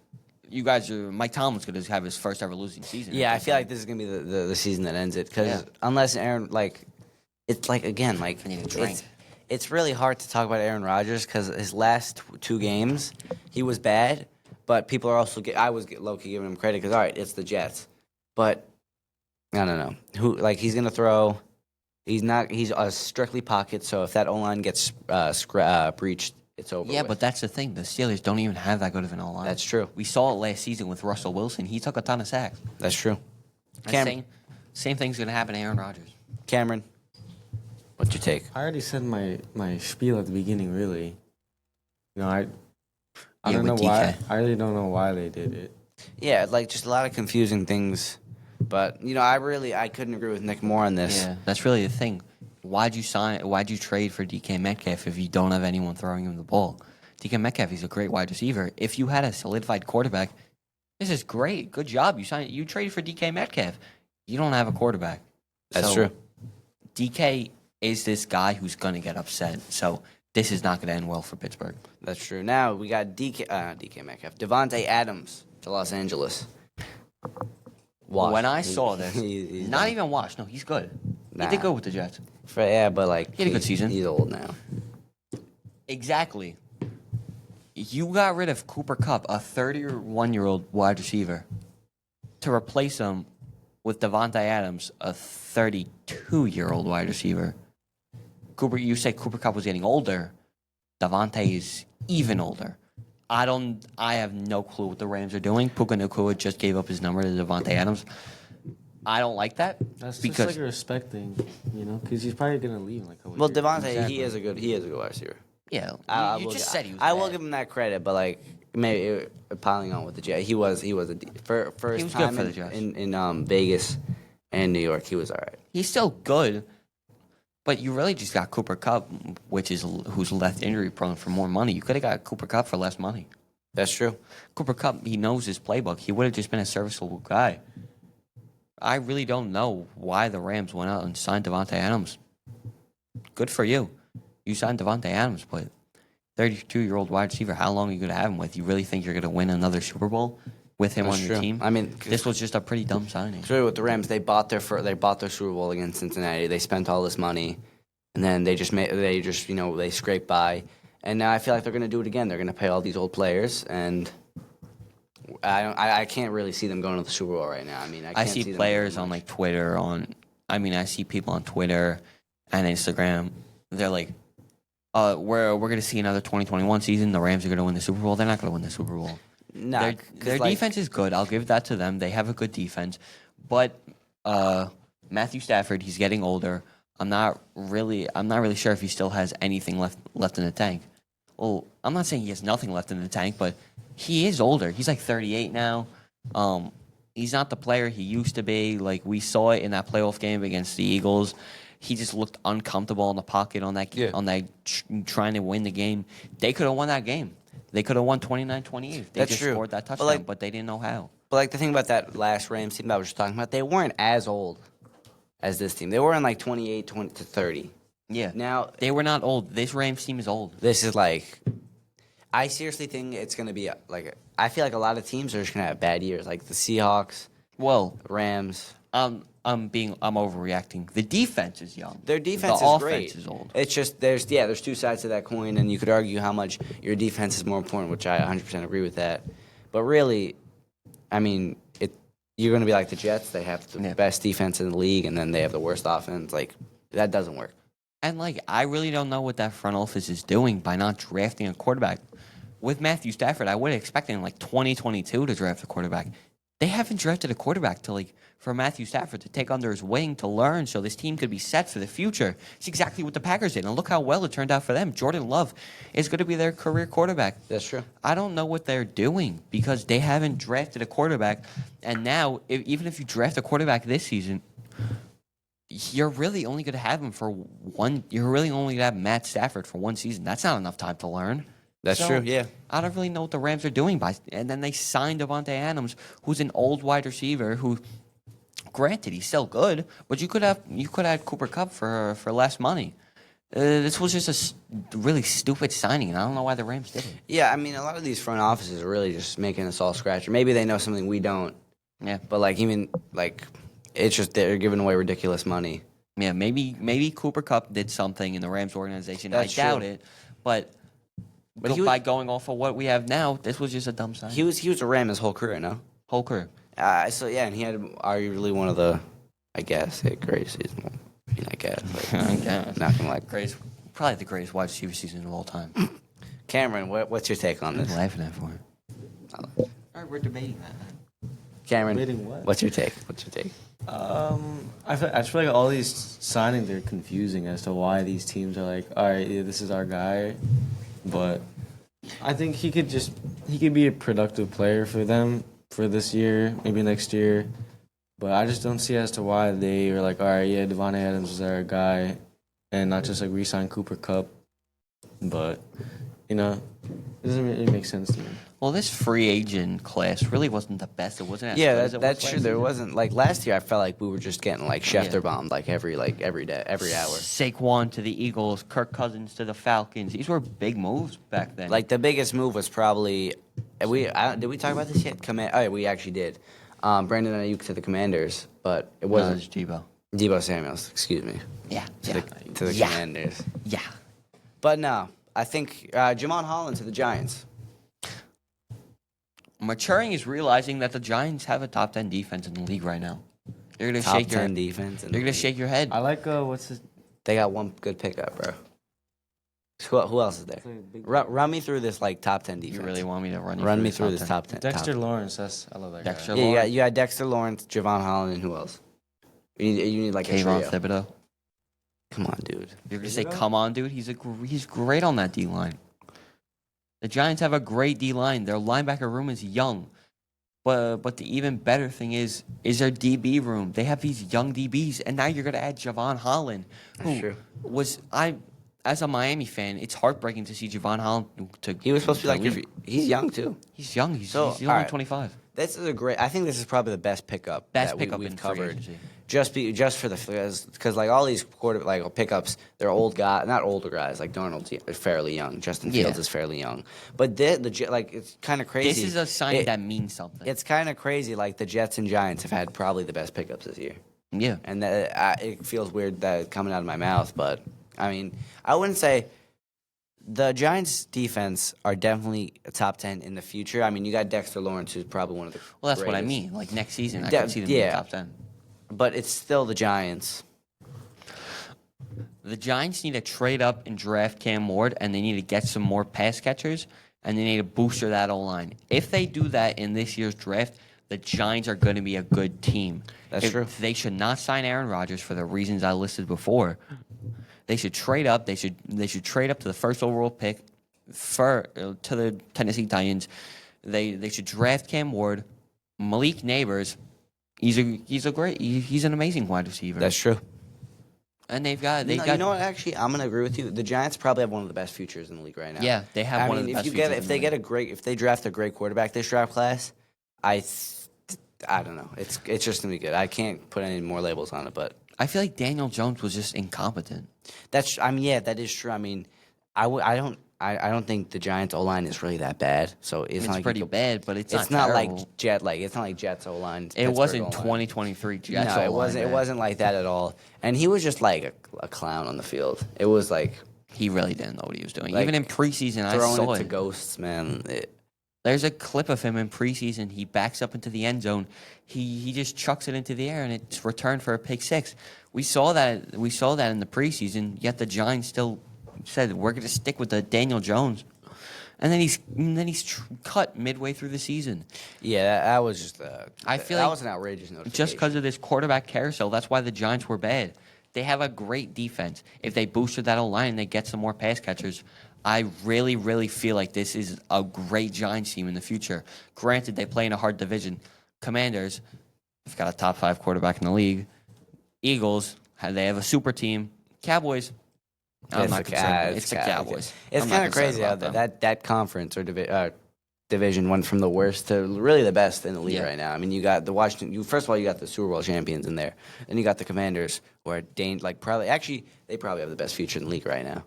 are. Mike Tomlin's gonna have his first ever losing season. Yeah, I feel like this is gonna be the season that ends it because unless Aaron it's like again like I need a drink. It's really hard to talk about Aaron Rodgers because his last two games he was bad, but people are also I was low-key giving him credit because all right, it's the Jets, but I don't know he's gonna throw. He's a strictly pocket, so if that O-line gets breached, it's over. Yeah, with. but that's the thing. The Steelers don't even have that good of an O-line. That's true. We saw it last season with Russell Wilson. He took a ton of sacks. That's true. Same thing's going to happen to Aaron Rodgers. Cameron, what's your take? I already said my spiel at the beginning. Really, I don't know with why. DK. I really don't know why they did it. Yeah, like just a lot of confusing things. But I couldn't agree with Nick more on this. Yeah, that's really the thing. Why'd you trade for DK Metcalf if you don't have anyone throwing him the ball? DK Metcalf, he's a great wide receiver. If you had a solidified quarterback, this is great. Good job. You traded for DK Metcalf. You don't have a quarterback. That's true. DK is this guy who's going to get upset. So this is not going to end well for Pittsburgh. That's true. Now we got DK Metcalf, Devontae Adams to Los Angeles. Washed. When I saw this, he's not done. even washed. No, he's good. Nah. He did good with the Jets. But He had a good season. He's old now. Exactly. You got rid of Cooper Kupp, a 31-year-old wide receiver, to replace him with Devontae Adams, a 32-year-old wide receiver. You said Cooper Kupp was getting older. Devontae is even older. I have no clue what the Rams are doing. Puka Nacua just gave up his number to Devontae Adams. I don't like that. That's because just like a respect thing, because he's probably gonna leave in like a couple Well, years. Devontae, Exactly. he is a good wide receiver. yeah, you just said he was. I will bad. give him that credit, but maybe piling on with the Jets, he was first He was time good for the Jets. in Vegas and New York. He was all right. He's still good. But you really just got Cooper Cup, who's left injury prone for more money. You could have got Cooper Cup for less money. That's true. Cooper Cup, he knows his playbook. He would have just been a serviceable guy. I really don't know why the Rams went out and signed Devontae Adams. Good for you. You signed Devontae Adams, but 32-year-old wide receiver, how long are you going to have him with? You really think you're going to win another Super Bowl with him That's on your true. team? I mean, this was just a pretty dumb signing. Really, with the Rams, they bought their Super Bowl against Cincinnati. They spent all this money, and then they scraped by. And now I feel like they're going to do it again. They're going to pay all these old players, and I can't really see them going to the Super Bowl right now. I mean, I see players on like Twitter. I see people on Twitter and Instagram. They're like, we're going to see another 2021 season. The Rams are going to win the Super Bowl. They're not going to win the Super Bowl. Nah, their defense is good. I'll give that to them. They have a good defense, but Matthew Stafford, he's getting older. I'm not really sure if he still has anything left in the tank. Well, I'm not saying he has nothing left in the tank, but he is older. He's like 38 now. He's not the player he used to be. Like we saw it in that playoff game against the Eagles. He just looked uncomfortable in the pocket on that trying to win the game. They could have won that game. They could have won 29-28. They just scored that touchdown, but they didn't know how. But like the thing about that last Rams team that I was just talking about, they weren't as old as this team. They were in like 28 to 30. Yeah. Now they were not old. This Rams team is old. This is like, I seriously think it's going to be like, I feel like a lot of teams are just going to have bad years, like the Seahawks, Rams. I'm overreacting. The defense is young. Their defense is great. Offense is old. It's just there's two sides to that coin, and you could argue how much your defense is more important, which I 100% agree with that. But really, I mean, you're going to be like the Jets. They have the best defense in the league, and then they have the worst offense. Like that doesn't work. And like I really don't know what that front office is doing by not drafting a quarterback. With Matthew Stafford, I would have expected in like 2022 to draft a quarterback. They haven't drafted a quarterback for Matthew Stafford to take under his wing to learn so this team could be set for the future. It's exactly what the Packers did, and look how well it turned out for them. Jordan Love is going to be their career quarterback. That's true. I don't know what they're doing because they haven't drafted a quarterback, and now even if you draft a quarterback this season, you're really only going to have him for one. You're really only going to have Matt Stafford for one season. That's not enough time to learn. That's true, yeah. I don't really know what the Rams are doing and then they signed Devontae Adams, who's an old wide receiver who, granted, he's still good, but you could have Cooper Kupp for less money. This was just a really stupid signing, and I don't know why the Rams did it. Yeah, I mean, a lot of these front offices are really just making us all scratch. Or maybe they know something we don't. Yeah. But it's just they're giving away ridiculous money. Yeah, maybe Cooper Kupp did something in the Rams organization. That's I doubt true. it, but by going off of what we have now, this was just a dumb sign. He was a Ram his whole career, no? Whole career. And he had arguably one of the, I guess, greatest season. I mean, I guess. But not gonna like probably the greatest wide receiver season of all time. Cameron, what's your take on this? I'm laughing at for it. All right, we're debating that. Cameron, Debating what? What's your take? I feel like all these signings are confusing as to why these teams are like, all right, yeah, this is our guy, but I think he could be a productive player for them for this year, maybe next year, but I just don't see as to why they are like, all right, yeah, Devontae Adams is our guy, and not just like re-sign Cooper Kupp, but it doesn't really make sense to me. Well, this free agent class really wasn't the best. It wasn't as good as it that's was true. last There year. wasn't like last year. I felt like we were just getting like Schefter bombed every day, every hour. Saquon to the Eagles, Kirk Cousins to the Falcons. These were big moves back then. Like the biggest move was probably did we talk about this yet? We actually did. Brandon Ayuk to the Commanders, but it wasn't it's Debo. Debo Samuels. Excuse me. Yeah. To the Commanders. Yeah. But no, I think Jamon Holland to the Giants. Maturing is realizing that the Giants have a top 10 defense in the league right now. You're gonna Top shake 10 defense. You're gonna shake your head. I like what's his. They got one good pickup, bro. Who else is there? Run me through this top 10 defense. You really want me to run me through this top 10? Dexter Lawrence. I love that Dexter guy. Lawrence. You got Dexter Lawrence, Javon Holland, and who else? You need like a Kayvon trio. Thibodeau. Come on, dude. You're gonna say, "Come on, dude." He's great on that D line. The Giants have a great D line. Their linebacker room is young. But the even better thing is their DB room. They have these young DBs, and now you're going to add Javon Holland, That's true. As a Miami fan, it's heartbreaking to see Javon Holland. He was supposed to be leave. he's young too. He's young. He's So, only all right. 25. This is Uh, I think this is probably the best pickup that in we've free covered. agency. Just for the because like all these pickups, they're old guys, not older guys. Like Darnold's fairly young. Justin Fields Yeah. is fairly young. But it's kind of crazy. This is a sign It- that means something. It's kind of crazy. Like the Jets and Giants have had probably the best pickups this year, Yeah. and it feels weird that it's coming out of my mouth. But I mean, I wouldn't say. The Giants' defense are definitely a top 10 in the future. I mean, you got Dexter Lawrence, who's probably one of the Well, that's what I greatest. mean. Like next season, I Yeah, could see them in yeah. the top 10. But it's still the Giants. The Giants need to trade up and draft Cam Ward, and they need to get some more pass catchers, and they need to booster that O-line. If they do that in this year's draft, the Giants are going to be a good team. That's true. They should not sign Aaron Rodgers for the reasons I listed before. They should trade up. They should trade up to the first overall pick to the Tennessee Titans. They should draft Cam Ward, Malik Neighbors. He's an amazing wide receiver. That's true. And they've got You know what? Actually, I'm gonna agree with you. The Giants probably have one of the best futures in the league right now. Yeah, they have one of the best futures If they in the if they draft a great quarterback this draft class, I don't know. It's just gonna be good. I can't put any more labels on it, but I feel like Daniel Jones was just incompetent. yeah, that is true. I mean, I don't think the Giants O line is really that bad. So it's, not like pretty you go- bad, but it's It's not not terrible. it's not like Jets O line. It wasn't 2023 Jets. No, it O-line, wasn't. It man. wasn't like that at all. And he was just like a clown on the field. It was like He really didn't know what he was doing. Like, Even in preseason, I throwing saw it to it. ghosts, man. There's a clip of him in preseason. He backs up into the end zone. He just chucks it into the air, and it's returned for a pick six. We saw that in the preseason. Yet the Giants still said we're going to stick with the Daniel Jones, and then he's cut midway through the season. Yeah, that was just. I feel that like was an outrageous notification. Just because of this quarterback carousel, that's why the Giants were bad. They have a great defense. If they boosted that O-line and they get some more pass catchers, I really, really feel like this is a great Giants team in the future. Granted, they play in a hard division. Commanders have got a top 5 quarterback in the league. Eagles, they have a super team. Cowboys, I'm not concerned. It's the Cowboys. It's I'm not kind of concerned crazy about how them. that conference or division went from the worst to really the best in the league Yeah. right now. I mean, you got the Washington. First of all, you got the Super Bowl champions in there, and you got the Commanders, where they probably have the best future in the league right now.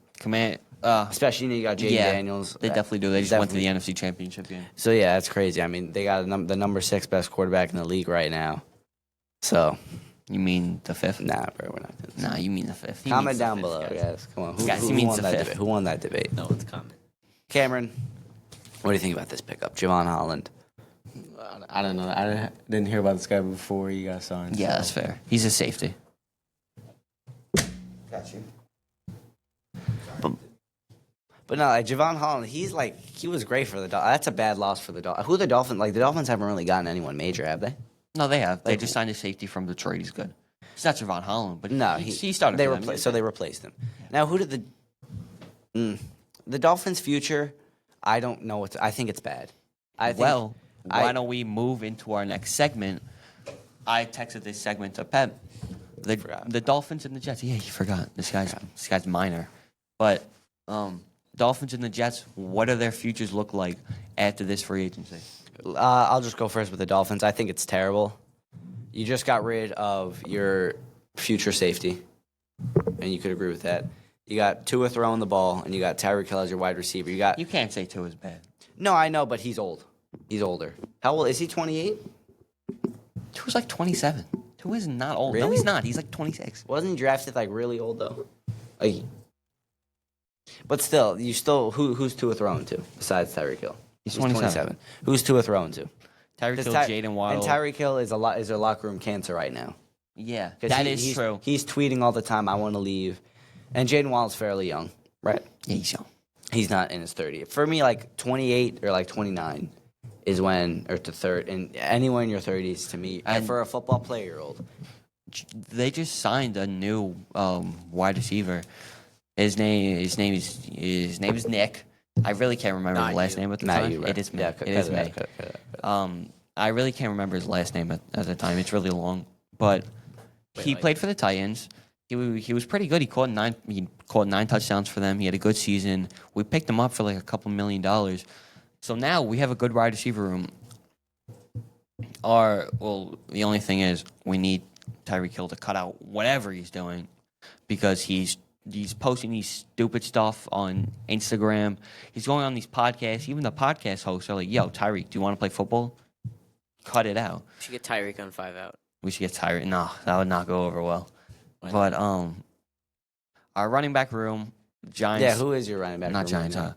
Especially you got Jaden Daniels. They definitely do. They just went to the NFC Championship game. So yeah, that's crazy. I mean, they got the number 6 best quarterback in the league right now. So You mean the 5th? nah, bro, we're not. Nah, you mean the 5th. He Comment means the down 5th, below, guys. guys. Come on, Guys, he who means won the that 5th. debate? Who won that debate? No one's coming. Cameron, what do you think about this pickup, Javon Holland? I don't know. I didn't hear about this guy before he got signed. Yeah, so. that's fair. He's a safety. Got you. But no, like Javon Holland, he was great for the Dolphins. That's a bad loss for the Dolphins. Who are the Dolphins? Like the Dolphins haven't really gotten anyone major, have they? No, they have. They Like- just signed a safety from Detroit. He's good. It's not Javon Holland, but No, he started. They for them. so they replaced him. Now, who did the Dolphins' future? I don't know. I think it's bad. Why don't we move into our next segment? I texted this segment to Pep. The Dolphins and the Jets. Yeah, you forgot. This guy's minor. But Dolphins and the Jets, what do their futures look like after this free agency? I'll just go first with the Dolphins. I think it's terrible. You just got rid of your future safety, and you could agree with that. You got Tua throwing the ball, and you got Tyreek Hill as your wide receiver. You can't say Tua is bad. No, I know, but he's old. He's older. How old is he? 28? Tua's like 27. Tua is not old. No, Really? he's not. He's like 26. Wasn't he drafted like really old though? Like, but still, who's Tua throwing to besides Tyreek Hill? He's 27. Who's Tua throwing to? Tyreek Does Hill, Ty- Jaden Waddle. And Tyreek Hill is a locker room cancer right now. Yeah, 'Cause that is he's, true. He's tweeting all the time, "I want to leave," and Jaden Waddle's fairly young, right? Yeah, he's young. He's not in his 30s. For me, like 28 or like 29 is when, or to third, and anywhere in your 30s to me, and And- for a football player, you're old. They just signed a new wide receiver. His name is Nick. I really can't remember Not the last you. name at the Not time. you, right? It is me. Yeah, It is me. cut it out. I really can't remember his last name at the time. It's really long, but he played for the Titans. He was pretty good. He caught nine touchdowns for them. He had a good season. We picked him up for like a couple $1 million. So now we have a good wide receiver room. The only thing is we need Tyreek Hill to cut out whatever he's doing because he's posting these stupid stuff on Instagram. He's going on these podcasts. Even the podcast hosts are like, "Yo, Tyreek, do you want to play football? Cut it out." We should get Tyreek on 5 out. We should get Tyreek. No, that would not go over well. Why But our running back room, Giants. Yeah, who is your running back? Not room Giants. right now?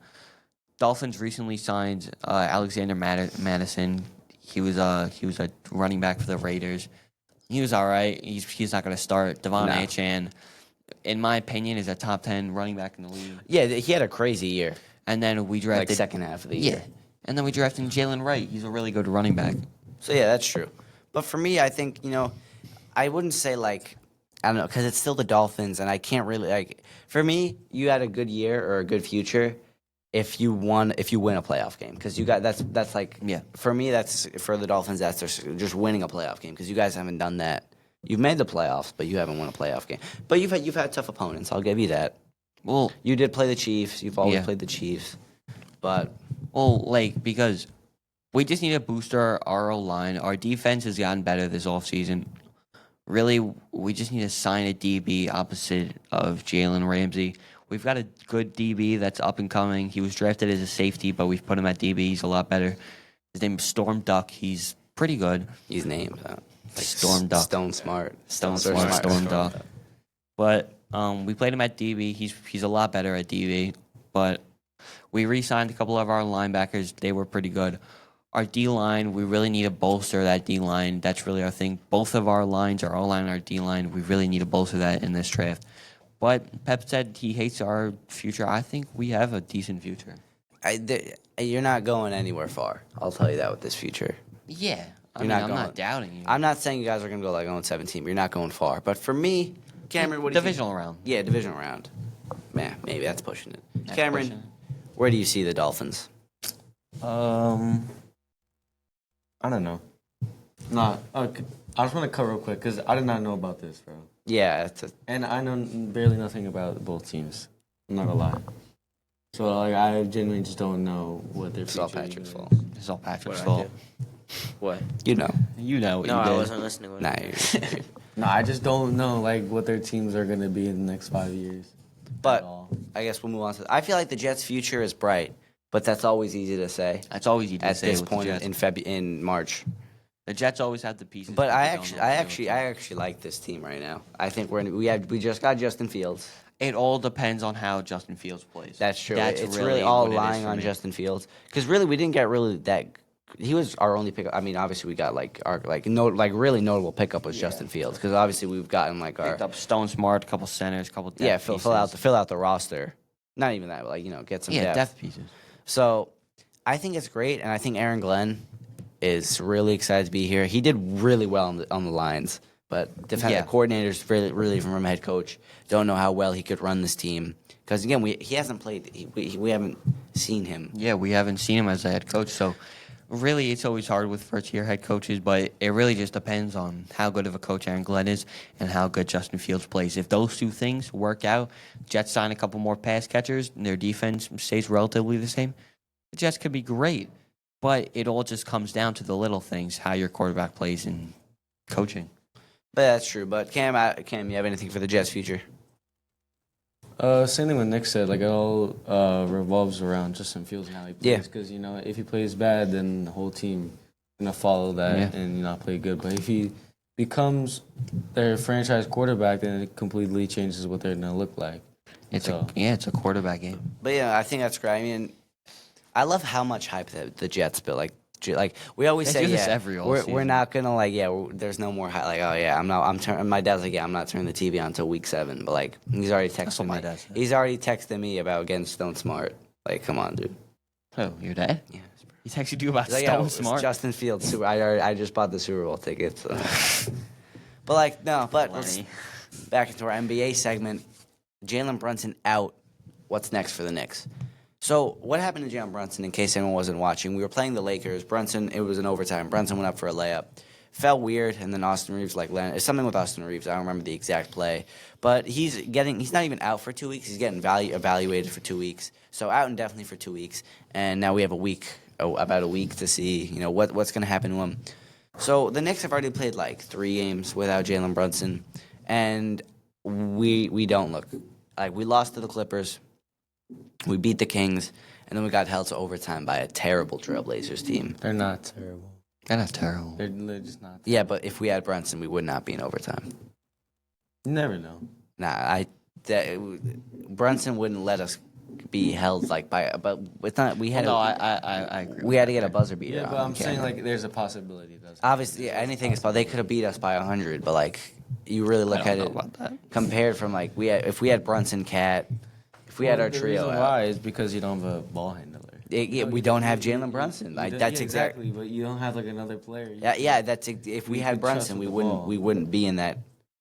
Dolphins recently signed Alexander Madison. He was a running back for the Raiders. He was all right. He's not going to start. Devon No. Achane, in my opinion, is a top 10 running back in the league. Yeah, he had a crazy year. And then we drafted Like second half of the yeah. year. And then we drafted Jalen Wright. He's a really good running back. So yeah, that's true. But for me, I think I wouldn't say like I don't know because it's still the Dolphins, and I can't really like. For me, you had a good year or a good future if you win a playoff game because you got that's like Yeah. For me, that's for the Dolphins. That's just winning a playoff game because you guys haven't done that. You've made the playoffs, but you haven't won a playoff game. But you've had tough opponents. I'll give you that. Well, You did play the Chiefs. You've always Yeah. played the Chiefs, but because we just need to boost our O-line. Our defense has gotten better this offseason. Really, we just need to sign a DB opposite of Jalen Ramsey. We've got a good DB that's up and coming. He was drafted as a safety, but we've put him at DB. He's a lot better. His name is Storm Duck. He's pretty good. he's named Storm Duck. Stone Smart. Storm Smart. Duck. But we played him at DB. He's a lot better at DB. But we re-signed a couple of our linebackers. They were pretty good. Our D-line, we really need to bolster that D-line. That's really our thing. Both of our lines, our O-line and our D-line, we really need to bolster that in this draft. But Pep said he hates our future. I think we have a decent future. You're not going anywhere far. I'll tell you that with this future. Yeah. You're not I'm going- not doubting you. I'm not saying you guys are going to go like 0-17, but you're not going far. But for me, Cameron, what do you think? Divisional round. Yeah, divisional round. Man, maybe that's pushing it. That's Cameron, pushing it. where do you see the Dolphins? I don't know. Nah, okay. I just want to cover real quick because I did not know about this, bro. Yeah, And I know barely nothing about both teams. I'm not gonna lie. So like, I genuinely just don't know what their it's all future Patrick's is. fault. It's all Patrick's What fault. What? You know. You know what No, you did. I wasn't listening. Nah, you're No, I just don't know like what their teams are gonna be in the next 5 years. But at all. I guess we'll move on to. I feel like the Jets' future is bright, but that's always easy to say That's always easy to at say this with point the Jets. in March. The Jets always have the pieces. But we I don't know actually, what I they're actually, looking I actually like this team right now. I think we just got Justin Fields. It all depends on how Justin Fields plays. That's true. That's It's really all what it is lying for on me. Justin Fields because really we didn't get really that. He was our only pickup. I mean, obviously we got really notable pickup was Justin Fields because obviously we've gotten like our Picked up Stone Smart, a couple centers, a couple depth yeah pieces. fill out the roster. Not even that, but get some depth pieces. So I think it's great, and I think Aaron Glenn is really excited to be here. He did really well on the lines, but defensive coordinators really from a head coach don't know how well he could run this team because again he hasn't played. We haven't seen him. Yeah, we haven't seen him as a head coach, so really it's always hard with first-year head coaches, but it really just depends on how good of a coach Aaron Glenn is and how good Justin Fields plays. If those two things work out, Jets sign a couple more pass catchers, and their defense stays relatively the same, the Jets could be great. But it all just comes down to the little things, how your quarterback plays and coaching. But that's true. But Cam, you have anything for the Jets' future? Same thing with Nick said. Like it all revolves around Justin Fields and how he plays. Yeah. Because if he plays bad, then the whole team gonna follow that and not play good. But if he becomes their franchise quarterback, then it completely changes what they're gonna look like. It's a quarterback game. But yeah, I think that's great. I mean, I love how much hype the Jets built. Like we always They say, do this yeah, every we're offseason. not gonna there's no more hype. Like, oh yeah, my dad's like, yeah, I'm not turning the TV on until week 7. But like, he's already texting what my me. dad said. He's already texting me about getting Stone Smart. Like, come on, dude. Oh, your dad? Yeah. He texted you about He's like, Stone yeah, it's Smart? Justin Fields. I just bought the Super Bowl tickets. But like, no. But let's Lenny. back into our NBA segment. Jalen Brunson out. What's next for the Knicks? So what happened to Jalen Brunson? In case anyone wasn't watching, we were playing the Lakers. Brunson, it was an overtime. Brunson went up for a layup, fell weird, and then Austin Reeves landed. It's something with Austin Reeves. I don't remember the exact play, but he's not even out for 2 weeks. He's getting evaluated for 2 weeks. So out indefinitely for 2 weeks, and now we have about a week to see what's going to happen to him. So the Knicks have already played like 3 games without Jalen Brunson, and we don't look like we lost to the Clippers. We beat the Kings, and then we got held to overtime by a terrible Trailblazers team. They're not terrible. They're not terrible. They're just not. Yeah, but if we had Brunson, we would not be in overtime. You never know. Brunson wouldn't let us be held but it's not. We had I agree. we had to get a buzzer beater. Yeah, but on I'm saying camera. like there's a possibility. Obviously, anything is possible. They could have beat us by 100, but like you really look at it about that. compared from like if we had Brunson, Cat, if we had our trio. The reason why is because you don't have a ball handler. We don't have Jalen Brunson. That's exactly. But you don't have like another player. Yeah. If we had could trust Brunson, with we the ball. wouldn't be in that.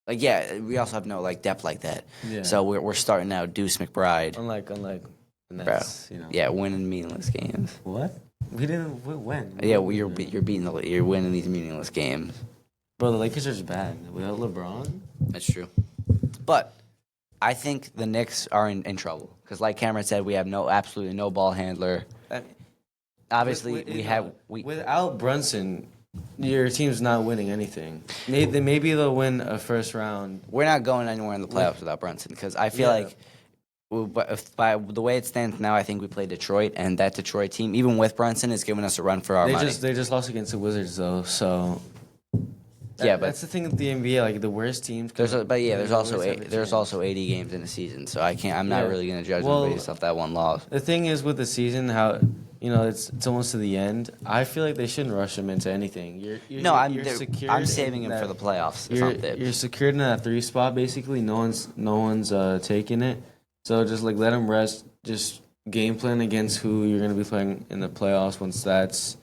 Like we also have no like depth like that. Yeah. So we're starting out Deuce McBride. Unlike the Bro. Nets, Yeah, winning meaningless games. What? We didn't when? Yeah, you're winning these meaningless games. Bro, the Lakers are just bad. Without LeBron. That's true. But I think the Knicks are in trouble because, like Cameron said, we have absolutely no ball handler. Obviously, without Brunson, your team's not winning anything. Maybe they'll win a first round. We're not going anywhere in the playoffs without Brunson because I feel like. But by the way it stands now, I think we play Detroit, and that Detroit team, even with Brunson, is giving us a run for our money. They just lost against the Wizards though, so that's the thing with the NBA. Like the worst teams. There's also 80 games in a season, so I'm not really gonna judge them based off that one loss. The thing is with the season, how it's almost to the end. I feel like they shouldn't rush him into anything. I'm saving him for the playoffs. You're secured in that 3 spot basically. No one's taking it. So just like let him rest. Just game plan against who you're gonna be playing in the playoffs once that's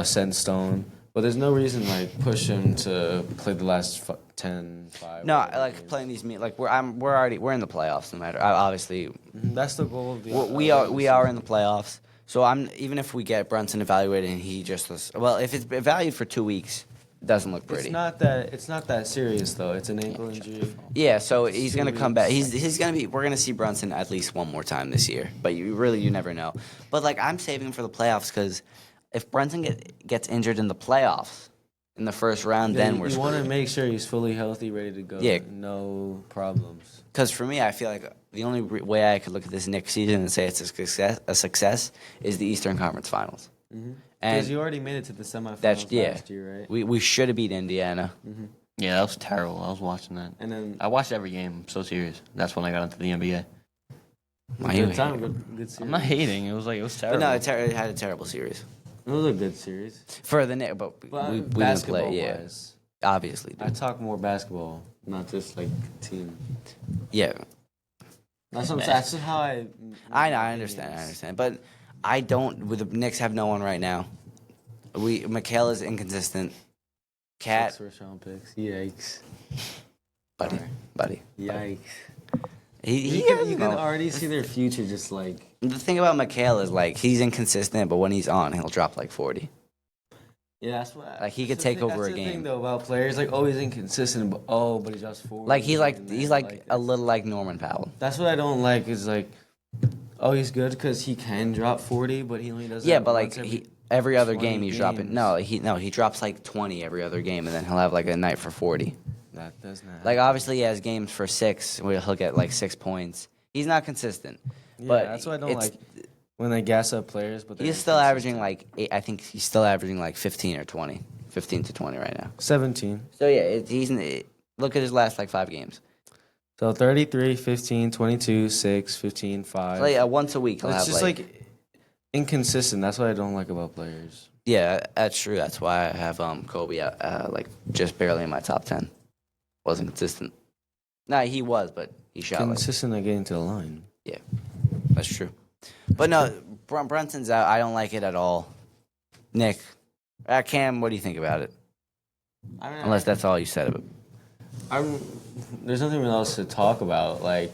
set in stone. But there's no reason like push him to play the last 10, 5. No, like games. Playing these like we're in the playoffs no matter. Obviously, that's the goal of the. We are in the playoffs. So even if we get Brunson evaluated and he just if it's evaluated for 2 weeks. Doesn't look pretty. It's not that serious though. It's an ankle injury. Yeah, so he's gonna come back. He's gonna be. We're gonna see Brunson at least one more time this year. But you never know. But like I'm saving him for the playoffs because if Brunson gets injured in the playoffs in the first round, then we're. You want to make sure he's fully healthy, ready to go. Yeah, no problems. Because for me, I feel like the only way I could look at this Knicks season and say it's a success is the Eastern Conference Finals. Mm-hmm. Because you already made it to the semifinals last year, right? We should have beat Indiana. Mm-hmm. Yeah, that was terrible. I was watching that. And then I watched every game. I'm so serious. That's when I got into the NBA. Good series. I'm not hating. It was terrible. But no, it had a terrible series. It was a good series. For the Knicks, but we didn't play. Yeah, obviously. I talk more basketball, not just like team. Yeah. That's how I know. I understand. But I don't. With the Knicks have no one right now. Mikhail is inconsistent. Cat. 6 first-round picks. Yikes. Buddy. Yikes. You can already see their future just like. The thing about Mikhail is like he's inconsistent, but when he's on, he'll drop like 40. Yeah, that's what. Like he could take over a game. That's the thing though about players, like he's inconsistent, but he drops 40. Like he's like a little like Norman Powell. That's what I don't like. Is like, he's good because he can drop 40, but he only does. Yeah, but like every other game he's games. dropping. No, he drops like 20 every other game, and then he'll have like a night for 40. That does not. Like obviously he has games for 6 where he'll get like 6 points. He's not consistent. Yeah, but that's what I don't like when they gas up players. But he's still averaging like I think he's still averaging like 15 or 20, 15 to 20 right now. 17. So yeah, look at his last like 5 games. So 33, 15, 22, 6, 15, 5. So yeah, once a week he'll it's have just like inconsistent. That's what I don't like about players. Yeah, that's true. That's why I have Kobe like just barely in my top 10. Wasn't consistent. Nah, he was, but he shot consistent at getting to the line. Yeah, that's true. But no, Brunson's out. I don't like it at all. Nick, Cam, what do you think about it? Unless that's all you said of it. There's nothing else to talk about. Like,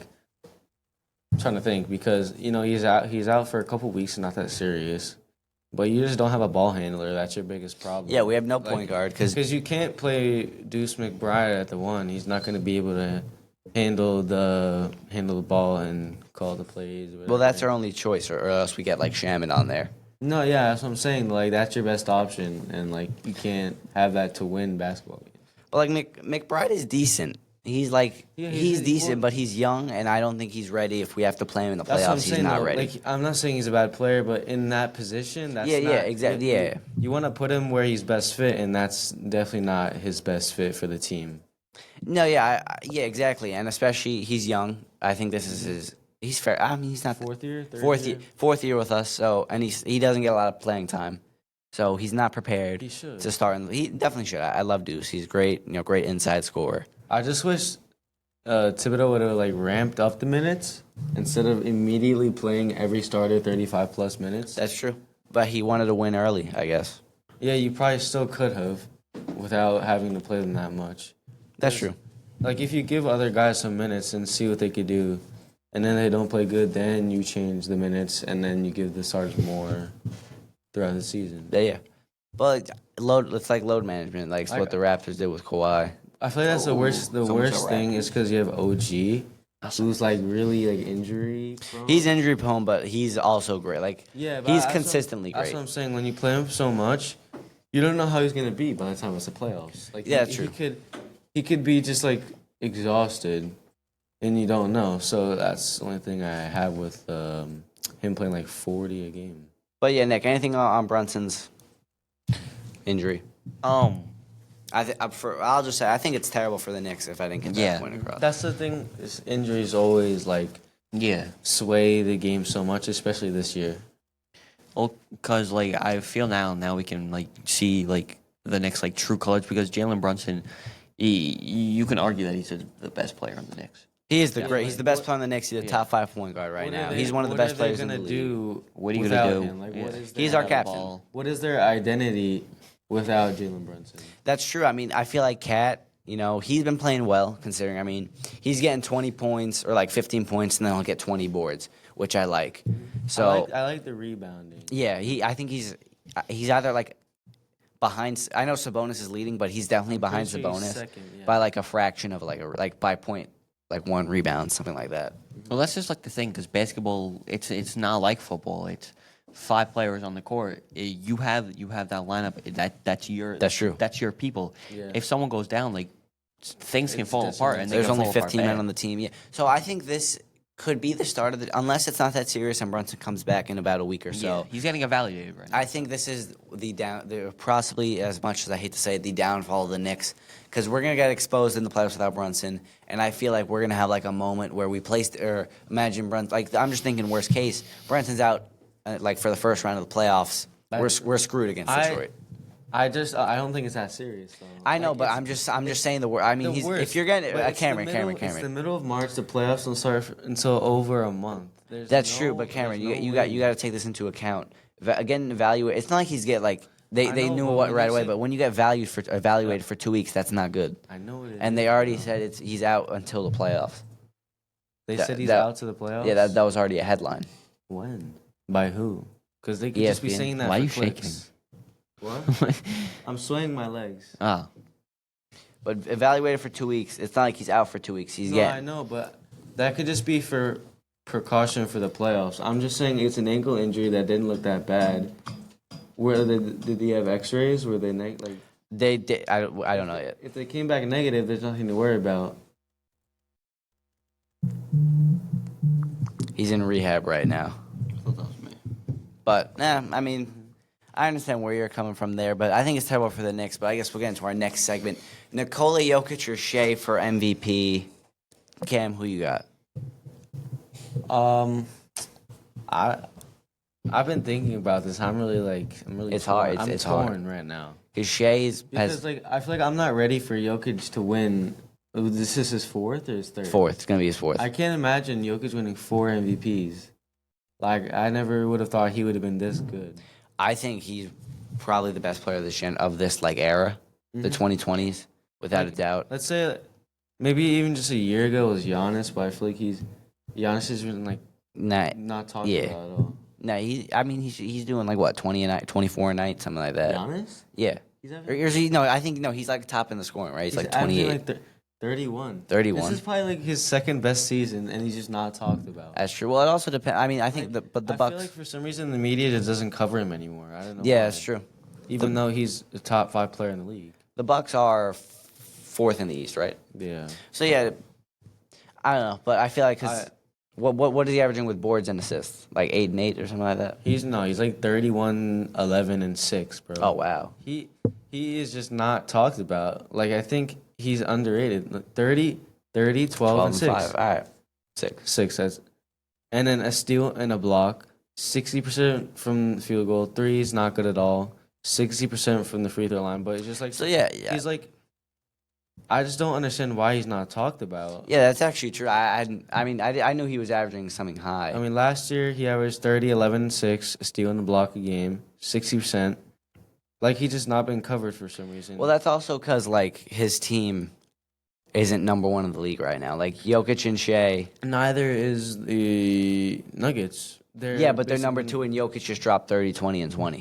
trying to think because he's out for a couple weeks and not that serious. But you just don't have a ball handler. That's your biggest problem. Yeah, we have no point guard because you can't play Deuce McBride at the one. He's not going to be able to handle the ball and call the plays. Well, that's our only choice, or else we get like Shaman on there. No, yeah, that's what I'm saying. Like that's your best option, and like you can't have that to win basketball games. But like McBride is decent. He's he's decent, but he's young, and I don't think he's ready. If we have to play him in the That's what I'm playoffs, he's saying, not though. ready. Like I'm not saying he's a bad player, but in that position, that's not, exactly. Yeah, you want to put him where he's best fit, and that's definitely not his best fit for the team. No, yeah, exactly, and especially he's young. I think this is he's fair. I mean, he's not Fourth year, fourth year with us. So, and he doesn't get a lot of playing time, so he's not prepared He should. to start. He definitely should. I love Deuce. He's great. Great inside scorer. I just wish Thibodeau would have like ramped up the minutes instead of immediately playing every starter 35 plus minutes. That's true, but he wanted to win early, I guess. Yeah, you probably still could have without having to play them that much. That's true. Like if you give other guys some minutes and see what they could do, and then they don't play good, then you change the minutes and then you give the starters more throughout the season. Yeah. But it's like load management, like what the Raptors did with Kawhi. I feel like that's the worst. The worst thing is because you have OG, who's like really like injury prone. He's injury prone, but he's also great. Like but he's that's consistently That's great. what I'm saying. When you play him so much, you don't know how he's gonna be by the time it's the playoffs. Like Yeah, that's true. He could be just like exhausted, and you don't know. So that's the only thing I have with him playing like 40 a game. But yeah, Nick, anything on Brunson's injury? I'll just say I think it's terrible for the Knicks if I didn't get that point across. That's the thing. Is injuries always like sway the game so much, especially this year. Well, because like I feel now we can like see like the Knicks like true colors because Jalen Brunson, you can argue that he's the best player on the Knicks. He is He's the best player on the Knicks. He's the top 5 point guard right now. He's one of the best players in the league. What are you gonna do? Him? Like, what is He's our captain. What is their identity without Jalen Brunson? That's true. I mean, I feel like Cat, he's been playing well considering. I mean, he's getting 20 points or like 15 points, and then he'll get 20 boards, which I like. So I like the rebounding. Yeah, I think he's either like behind. I know Sabonis is leading, but he's definitely behind Sabonis by like a fraction of like by point, like 1 rebound, something like that. Well, that's just like the thing because basketball, it's not like football. It's 5 players on the court. You have that lineup. That's true. That's your people. Yeah. If someone goes down, like things can fall apart. And There's they can only fall 15 apart men bad. on the team. Yeah, so I think this could be the start of unless it's not that serious and Brunson comes back in about a week or so. Yeah, he's getting evaluated right now. I think this is the possibly, as much as I hate to say it, the downfall of the Knicks, because we're gonna get exposed in the playoffs without Brunson, and I feel like we're gonna have like a moment where we imagine Brunson. Like I'm just thinking worst case, Brunson's out like for the first round of the playoffs. We're screwed against Detroit. I don't think it's that serious though. I know, but I'm just saying the word. I mean, if you're getting Cameron. It's the middle of March. The playoffs don't start until over a month. That's true, but Cameron, you got to take this into account. Again, evaluate. It's not like he's they knew what right away, but when you get evaluated for 2 weeks, that's not good. I know it is. And they already said he's out until the playoffs. They said he's out to the playoffs. Yeah, that was already a headline. When? By who? Because they could just be ESPN. saying that. Why are for you clicks. shaking? What? I'm swaying my legs. Ah, But evaluated for 2 weeks. It's not like he's out for 2 weeks. I know, but that could just be for precaution for the playoffs. I'm just saying it's an ankle injury that didn't look that bad. Did they have X-rays? Were they like? They did. I don't know yet. If they came back negative, there's nothing to worry about. He's in rehab right now. But I mean, I understand where you're coming from there, but I think it's terrible for the Knicks. But I guess we'll get into our next segment. Nikola Jokic or Shea for MVP. Cam, who you got? I've been thinking about this. I'm really. It's torn. hard. It's torn hard right now. Because Shea's Because I feel like I'm not ready for Jokic to win. This is his 4th or his 3rd? fourth. It's gonna be his 4th. I can't imagine Jokic winning 4 MVPs. Like I never would have thought he would have been this good. I think he's probably the best player of this like era, the 2020s, without a doubt. Let's say maybe even just a year ago was Giannis, but I feel like he's Giannis is really like Nah, not talking yeah. about at all. nah. He's doing like what 20 a night, 24 a night, something like that. Giannis? Yeah. He's Or is he? No, I think no. He's like top in the scoring, right? He's like averaging 28. like 31. 31. This is probably like his second best season, and he's just not talked about. That's true. Well, it also depends. I mean, I think the I Bucks. feel like for some reason the media just doesn't cover him anymore. I don't know. Yeah, why. that's true. Even though he's a top 5 player in the league. The Bucks are fourth in the East, right? Yeah. So yeah, I don't know, but I feel like because I- what is he averaging with boards and assists? Like 8 and 8 or something like that. He's like 31, 11, and 6, bro. Oh wow. He is just not talked about. Like I think he's underrated. Like, 30, 12, 12 and 6. 5. All right. 6. 6. And then a steal and a block. 60% from the field goal. 3 is not good at all. 60% from the free throw line. But it's just like So yeah. he's like. I just don't understand why he's not talked about. Yeah, that's actually true. I knew he was averaging something high. I mean, last year he averaged 30, 11, and 6, a steal and a block a game, 60%. Like, he's just not been covered for some reason. Well, that's also because like his team isn't number one in the league right now. Like Jokic and Shea. Neither is the Nuggets. Yeah, but they're number basically- 2, and Jokic just dropped 30, 20, and 20.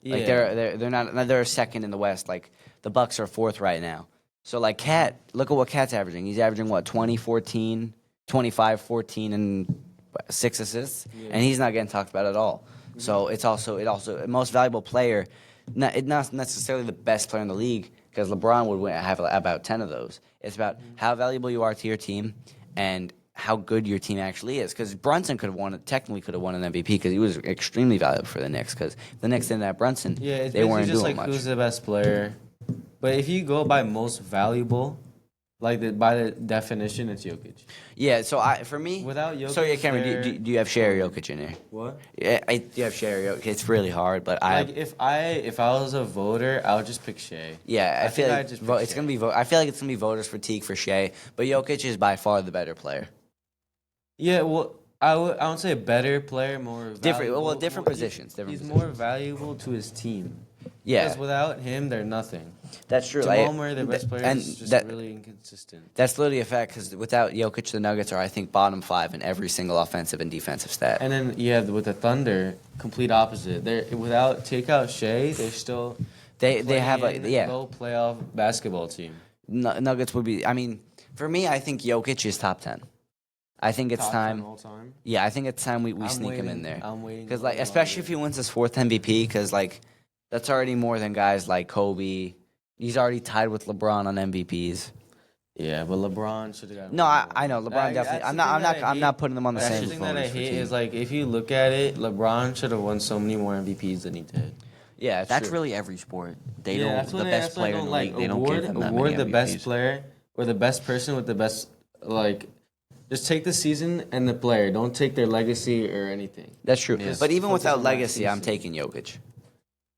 Like Yeah. they're not. They're second in the West. Like the Bucks are fourth right now. So like Cat, look at what Cat's averaging. He's averaging what 20, 14, 25, 14, and 6 assists, and he's not getting talked about at all. So it's also most valuable player. Not necessarily the best player in the league because LeBron would have about 10 of those. It's about how valuable you are to your team and how good your team actually is. Because Brunson technically could have won an MVP because he was extremely valuable for the Knicks. Because the Knicks didn't have Brunson, Yeah, it's they basically weren't just doing like much. who's the best player. But if you go by most valuable, by the definition, it's Jokic. Yeah, so for me, Without Jokic, so yeah, Cameron, they're- do you have Shea or Jokic in there? What? Yeah, do you have Shea or Jokic? It's really hard, but Like if I was a voter, I would just pick Shea. yeah, I feel think like I'd just pick it's Shea. gonna be. I feel like it's gonna be voters fatigue for Shea, but Jokic is by far the better player. Yeah, well, I won't say a better player, more Different- valuable. well, different More- positions, different he's positions. more valuable to his team. Yeah, Because without him, they're nothing. that's true. Jamal Murray, their best player, and is just that, really inconsistent. that's literally a fact. Because without Jokic, the Nuggets are, I think, bottom 5 in every single offensive and defensive stat. And then with the Thunder, complete opposite. They're without take out Shea, they're still They have a playing low playoff basketball team. Nuggets would be. I mean, for me, I think Jokic is top 10. I think it's Top time. 10 all time. Yeah, I think it's time we I'm sneak him waiting- in there. I'm waiting Because a like, little especially if longer. he wins his 4th MVP, because like, that's already more than guys like Kobe. He's already tied with LeBron on MVPs. Yeah, but LeBron should have got. No, I know LeBron Like, definitely. that's I'm the not. thing that I I'm not hate. putting them on the That's same. the thing that I voters for hate team. is like if you look at it, LeBron should have won so many more MVPs than he did. Yeah, That's true. really every sport. They that's don't. what The I- best that's what I player in the don't league. They don't give them that award many the best MVPs. player or the best person with the best like. Just take the season and the player. Don't take their legacy or anything. That's true. Yeah. But even Focus without on that legacy, I'm season. taking Jokic.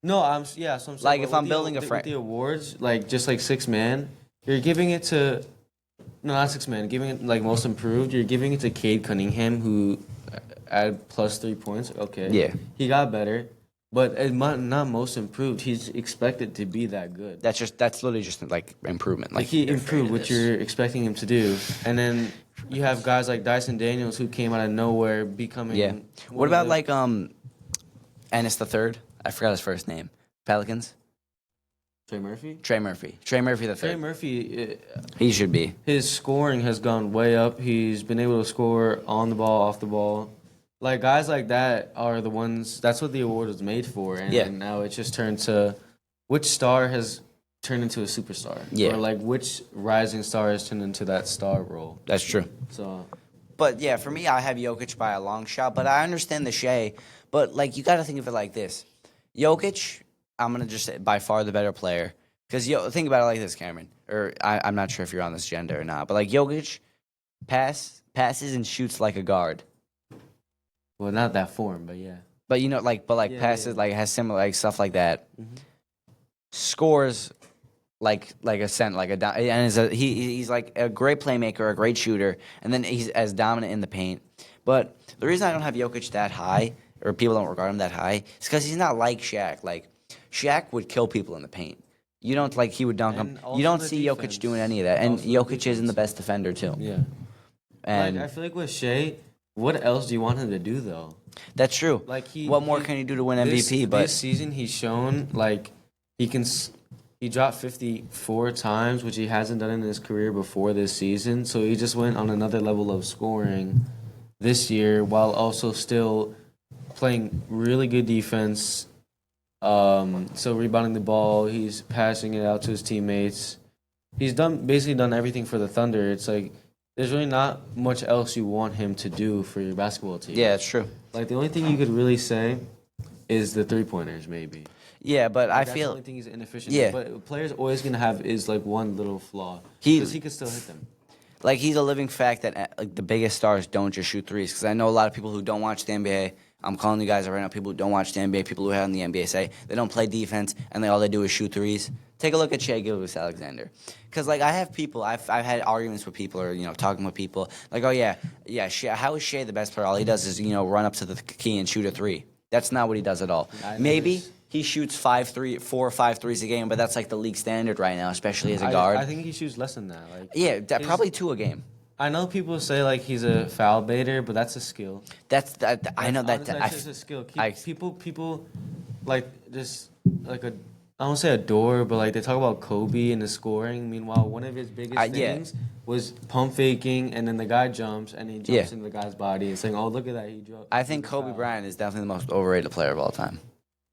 No, So I'm saying, Like, but if I'm with building a with the awards, like just like 6 man, you're giving it to not 6 man, giving it like most improved. You're giving it to Cade Cunningham, who added plus 3 points. Okay, Yeah. he got better, but not most improved. He's expected to be that good. That's literally just like improvement. Like Like he you're improved afraid of what this. you're expecting him to do, and then you have guys like Dyson Daniels who came out of nowhere, becoming yeah. one What of about the- like Ennis the third? I forgot his first name. Pelicans. Trey Murphy? Trey Murphy the Trey third. Murphy, He should be. his scoring has gone way up. He's been able to score on the ball, off the ball. Like guys like that are the ones. That's what the award was made for, and Yeah. now it's just turned to which star has turned into a superstar, Yeah. or like which rising star has turned into that star role. That's true. So But yeah, for me, I have Jokic by a long shot. But I understand the Shea. But like, you got to think of it like this: Jokic, I'm gonna just say by far the better player. Because think about it like this, Cameron. Or I'm not sure if you're on this agenda or not. But like Jokic, passes and shoots like a guard. well, not that form, but yeah. But Yeah, passes yeah. like has similar like stuff like that. Mhm. Scores like a cent like and he's like a great playmaker, a great shooter, and then he's as dominant in the paint. But the reason I don't have Jokic that high, or people don't regard him that high, is because he's not like Shaq. Like Shaq would kill people in the paint. You don't like he would dunk And them. also You don't the see defense. Jokic doing any of that, and Also the Jokic isn't the defense. best defender too. Yeah. And I feel like with Shea, what else do you want him to do though? that's true. Like what more can he do to win MVP? But this season, he's shown like he can. He dropped 54 times, which he hasn't done in his career before this season. So he just went on another level of scoring this year, while also still playing really good defense. So rebounding the ball, he's passing it out to his teammates. He's basically done everything for the Thunder. It's like there's really not much else you want him to do for your basketball team. yeah, it's true. Like the only thing you could really say is the 3-pointers, maybe. Yeah, but Like, I that's feel the only thing he's inefficient. Yeah. At. But players always gonna have is like one little flaw He- because he could still hit them. like he's a living fact that like the biggest stars don't just shoot threes. Because I know a lot of people who don't watch the NBA. I'm calling you guys right now. People who don't watch the NBA, people who have in the NBA say they don't play defense and all they do is shoot threes. Take a look at Shea Gilgeous-Alexander. Because like I have people, I've had arguments with people or talking with people like, oh yeah, how is Shea the best player? All he does is run up to the key and shoot a three. That's not what he does at all. Maybe he shoots 4 or 5 threes a game, but that's like the league standard right now, especially as a guard. I think he shoots less than that. Like Probably 2 a game. I know people say like he's a foul baiter, but that's a skill. I know that. That's just a skill. People like just like I don't say adore, but like they talk about Kobe and the scoring. Meanwhile, one of his biggest things was pump faking, and then the guy jumps and he jumps into the guy's body and saying, "Oh, look at that, he jumped." I think Kobe Bryant is definitely the most overrated player of all time.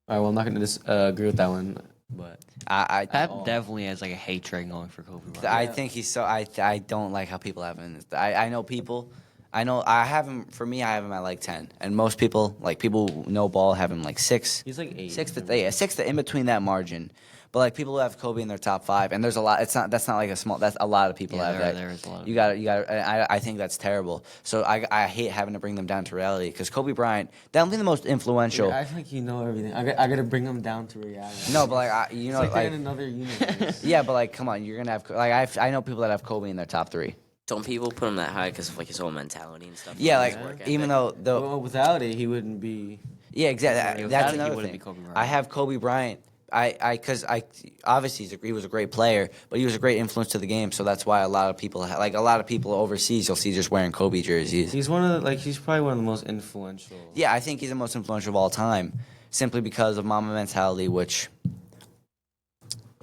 All right, well, I'm not going to agree with that one, but Pep definitely has like a hate train going for Kobe Bryant. I think he's so. I don't like how people have him. I know people. I have him. For me, I have him at like 10, and most people, like people who know ball, have him like 6. he's like 8. 6 to in between that margin. But like people who have Kobe in their top 5, and there's a lot. That's not like a small. That's a lot of people have that. There is a lot of You got to. I think that's terrible. So I hate having to bring them down to reality because Kobe Bryant, definitely the most influential. I think you know everything. I got to bring him down to reality. No, but like It's like they're in another universe. yeah, but like come on, you're gonna have like I know people that have Kobe in their top 3. Don't people put him that high because of like his whole mentality and stuff? Yeah, his like work even ethic? though Well, without it, he wouldn't be. yeah, exactly. Without That's it, he another wouldn't thing. be Kobe Bryant. I have Kobe Bryant. Because obviously he was a great player, but he was a great influence to the game. So that's why a lot of people overseas, you'll see just wearing Kobe jerseys. He's one of the, he's probably one of the most influential. Yeah, I think he's the most influential of all time, simply because of Mamba mentality, which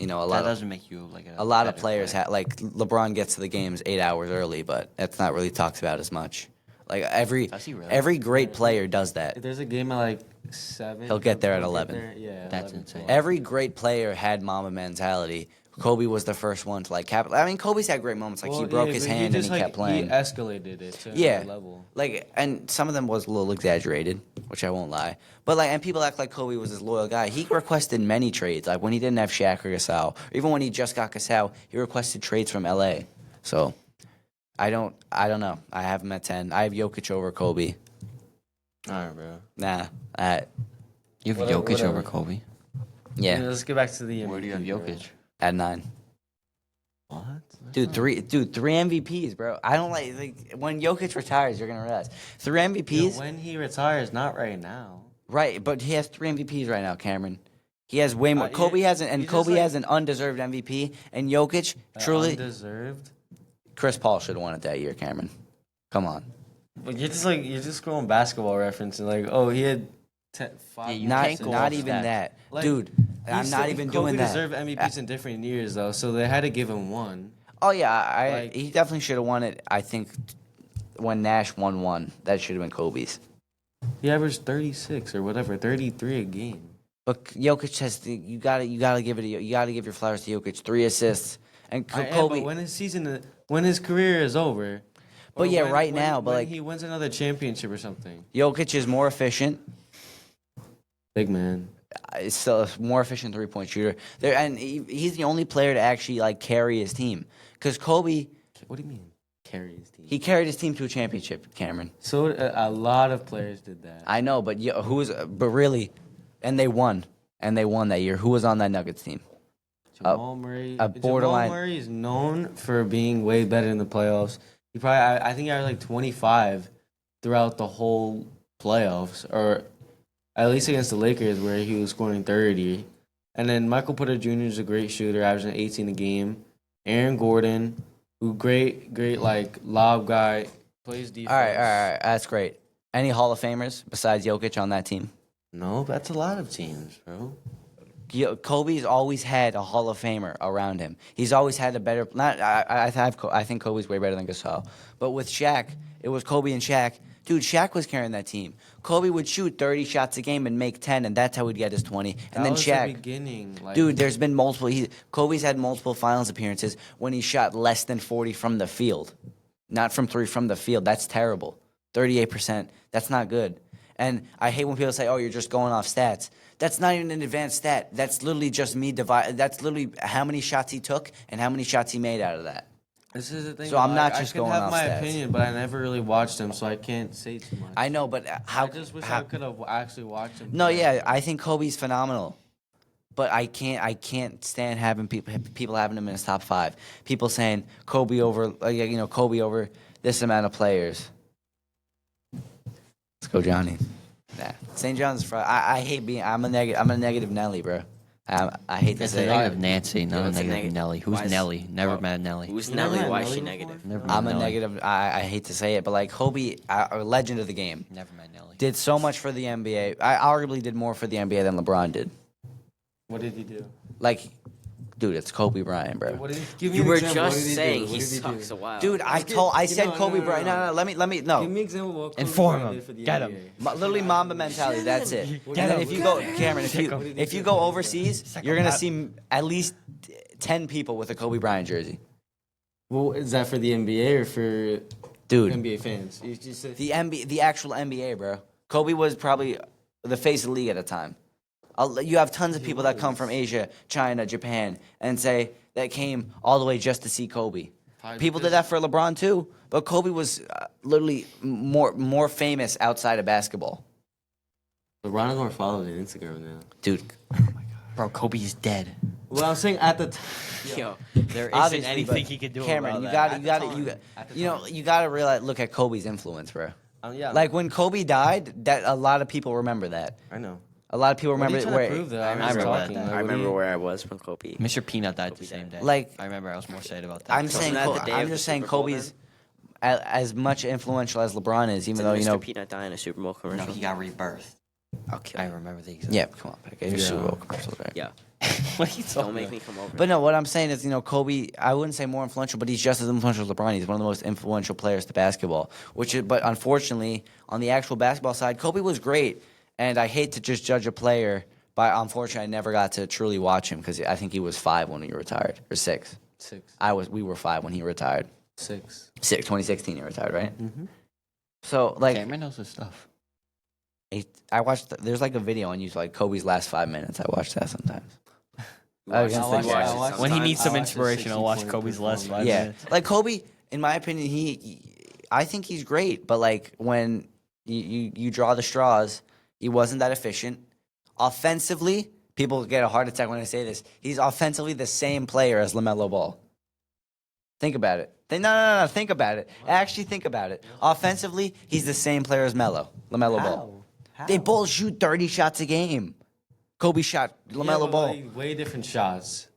a that lot of doesn't make you like a lot of better players player. like LeBron gets to the games 8 hours early, but that's not really talked about as much. Like every Does he really? every great player does that. If there's a game at like 7, He'll get there at he'll 11. Yeah, That's 11, insane. 12. Every great player had Mamba mentality. Kobe was the first one to like capitalize. I mean, Kobe's had great moments. Like he broke his but hand and just, he kept playing. He escalated it to Yeah. another level. Like, and some of them was a little exaggerated, which I won't lie. But like, and people act like Kobe was this loyal guy. He requested many trades. Like when he didn't have Shaq or Gasol, or even when he just got Gasol, he requested trades from LA. So, I don't know. I have him at 10. I have Jokic over Kobe. All right, bro. Nah, You have Whatever, Jokic whatever. over Kobe. yeah, Let's get back to the MVP. Where do you have bro. Jokic? at 9. What? Dude, three MVPs, bro. I don't like when Jokic retires, you're gonna realize 3 MVPs. When he retires, not right now. Right, but he has 3 MVPs right now, Cameron. He has way more. Yeah, Kobe has an, and you just, Kobe like- has an undeserved MVP, and Jokic truly. Undeserved. Chris Paul should have won it that year, Cameron. Come on. But you're just scrolling basketball reference and like, oh, he had 5. Yeah, you Not can't go not off even stats. that, Like, dude. I'm not even doing Kobe that. deserved MVPs in different years though, so they had to give him one. Oh yeah, Like- he definitely should have won it. I think when Nash won one, that should have been Kobe's. He averaged 36 or whatever, 33 a game. But Jokic has you gotta give your flowers to Jokic. 3 assists and Kobe. But when his career is over. But or yeah, when- right when- now, but when like- he wins another championship or something. Jokic is more efficient. Big man. Is still a more efficient 3-point shooter. There, and he's the only player to actually like carry his team. Because Kobe, What do you mean? Carry his team. he carried his team to a championship. Cameron, So a lot of players did that. I know, but but really, and they won that year. Who was on that Nuggets team? Jamal Murray. a borderline- Jamal Murray is known for being way better in the playoffs. He probably, I think, he averaged like 25 throughout the whole playoffs, or at least against the Lakers, where he was scoring 30. And then Michael Porter Jr. is a great shooter, averaging 18 a game. Aaron Gordon, who great like lob guy, Plays defense. All right. That's great. Any Hall of Famers besides Jokic on that team? No, that's a lot of teams, bro. Kobe's always had a Hall of Famer around him. He's always had a better. Not I think Kobe's way better than Gasol, but with Shaq, it was Kobe and Shaq. Dude, Shaq was carrying that team. Kobe would shoot 30 shots a game and make 10, and that's how he'd get his 20. And That then was Shaq, the beginning. Like, dude, there's been multiple. Kobe's had multiple finals appearances when he shot less than 40 from the field, not from three, from the field. That's terrible. 38%. That's not good. And I hate when people say, "Oh, you're just going off stats." That's not even an advanced stat. That's literally just me divide. That's literally how many shots he took and how many shots he made out of that. this is the thing. So I'm not like, just I going can have off my stats. opinion, but I never really watched him, so I can't say too much. I know, but how? I just wish how- I could have actually watched him. No, play. yeah, I think Kobe's phenomenal, but I can't stand having people having him in his top 5. People saying Kobe over, Kobe over this amount of players. Let's go, Johnny. Nah, St. John's Friday. I hate being. I'm a negative Nelly, bro. I hate to It's say a it. negative Nancy, not a it's a negative neg- Nelly. Who's why is- Nelly? Never well, met Nelly. Who's You never Nelly? had Why is Nelly she before? negative? Never met I'm a Nelly. negative. I hate to say it, but like Kobe, a legend of the game, Never met Nelly. did so much for the NBA. I arguably did more for the NBA than LeBron did. What did he do? Like, dude, it's Kobe Bryant, bro. What did he, give me You an were example. What just did he saying do? he What did sucks do? a while. Dude, I said no, Kobe no, Bryant. no. No, let me Give me no. an example of what Kobe Inform Bryant him. did for the Get NBA. him. Literally Mamba mentality. That's it. And then if you go, Cameron, if you go overseas, you're gonna see at least 10 people with a Kobe Bryant jersey. Well, is that for the NBA or for Dude, NBA fans? You just said the actual NBA, bro. Kobe was probably the face of the league at the time. You have tons of people that come from Asia, China, Japan, and say that came all the way just to see Kobe. People did that for LeBron too, but Kobe was literally more famous outside of basketball. LeBron is more followed on Instagram now. Dude, Bro, Kobe's dead. Well, I'm saying at the time. Yo, There isn't obviously, anything but he could do Cameron, about you that. got you got to realize, look at Kobe's influence, bro. Yeah, Like when Kobe died, that a lot of people remember that. I know. A lot of people What are remember you it trying where to prove, though? I I'm just remember talking. that. Like, I what do remember you- where I was when Kobe. Mr. Peanut died the same day. Like- I remember I was more sad about that. I'm So saying, wasn't that the day I'm of the just saying Super Bowl Kobe's as much influential as LeBron is, even Did though Mr. you know. Peanut die in a Super Bowl no, commercial? he got rebirth. Okay. I remember the exact. Yeah, come on, pick your Yeah. Super Bowl commercials, right? Yeah. What are you talking Don't make about? me come over. But no, what I'm saying is, Kobe. I wouldn't say more influential, but he's just as influential as LeBron. He's one of the most influential players to basketball. But unfortunately, on the actual basketball side, Kobe was great, and I hate to just judge a player. But unfortunately, I never got to truly watch him because I think he was 5 when he retired, or 6. 6. We were 5 when he retired. 6. 2016 he retired, right? Mm-hmm. So like, Cameron knows his stuff. I watched. There's like a video on YouTube, like Kobe's last 5 minutes. I watch that sometimes. Watch against it the sometimes. Jazz. When he needs some I watched the inspiration, I'll watch 60-point Kobe's last performance. 5 Yeah, minutes. like Kobe, in my opinion, I think he's great, but like when you draw the straws, he wasn't that efficient. Offensively, people get a heart attack when I say this. He's offensively the same player as LaMelo Ball. Think about it. No. Think about it. Actually, think about it. Offensively, he's the same player as LaMelo Ball. How? They both shoot 30 shots a game. Kobe shot LaMelo Ball. Like, way different shots.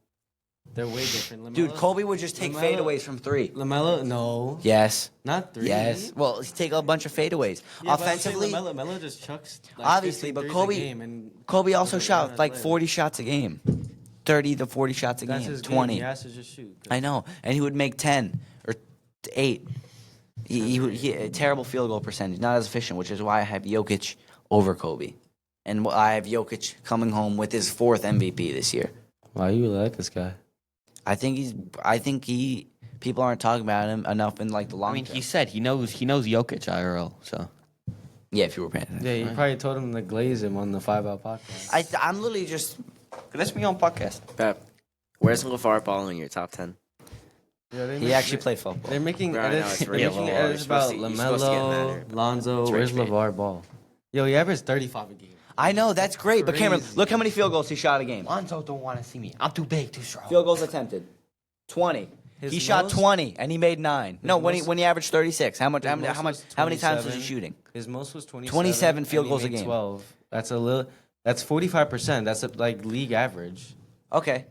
They're way different. Dude, Kobe would just take LaMelo- fadeaways from 3. LaMelo, no, Yes. not 3. Yes. Well, he take a bunch of fadeaways. Yeah, but I'm saying Offensively, LaMelo just chucks. Like, obviously, 15 but threes a Kobe game and Kobe also doesn't run shot as like players. 40 shots a game. 30 to 40 shots a That's game. his 20. Game. He has to just shoot. I know. And he would make 10 or 8. He a terrible field goal percentage, not as efficient, which is why I have Jokic over Kobe. And I have Jokic coming home with his 4th MVP this year. Why you really like this guy? I think people aren't talking about him enough in like the long I mean, term. he said he knows Jokic IRL. So Yeah, if you were paying attention. Yeah, you probably told him to glaze him on the 5 Out podcast. I'm literally just let's be on podcast. Pep, where's LeVar Ball in your top 10? he actually played football. They're making Bro, I know, edits, it's they're ridiculous. making You're edits supposed about to- you're supposed to get mad LaMelo, Lonzo. It's Where's rich, LeVar Ball? Yo, he averaged 35 a game. I know, that's great. But Cameron, Crazy. look how many field goals he shot a game. Lonzo don't want to see me. I'm too big, too strong. Field goals attempted, 20. His He shot most- 20 and he made 9. No, when most- he averaged 36. How His most was many times was he 27. shooting? His most was 27. 27 field and he goals a made game. 12. That's a little. That's 45%. That's like league average. Okay.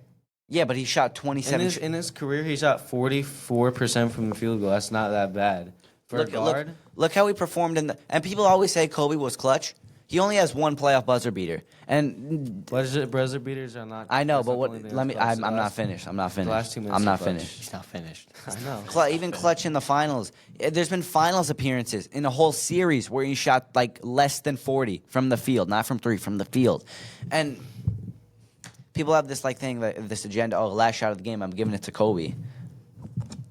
Yeah, but he shot In 27. his career, he shot 44% from the field goal. That's not that bad. For a guard? Look how he performed in the. And people always say Kobe was clutch. He only has one playoff buzzer beater, and Buzzer beaters are not. I know, that's but not the what? only thing Let that's me. clutch. I'm The not last- finished. I'm not finished. last 2 minutes I'm are not clutch. finished. He's not finished. I know. Even clutch in the finals. There's been finals appearances in a whole series where he shot like less than 40 from the field, not from three, from the field, and people have this like thing, like this agenda. Oh, last shot of the game, I'm giving it to Kobe.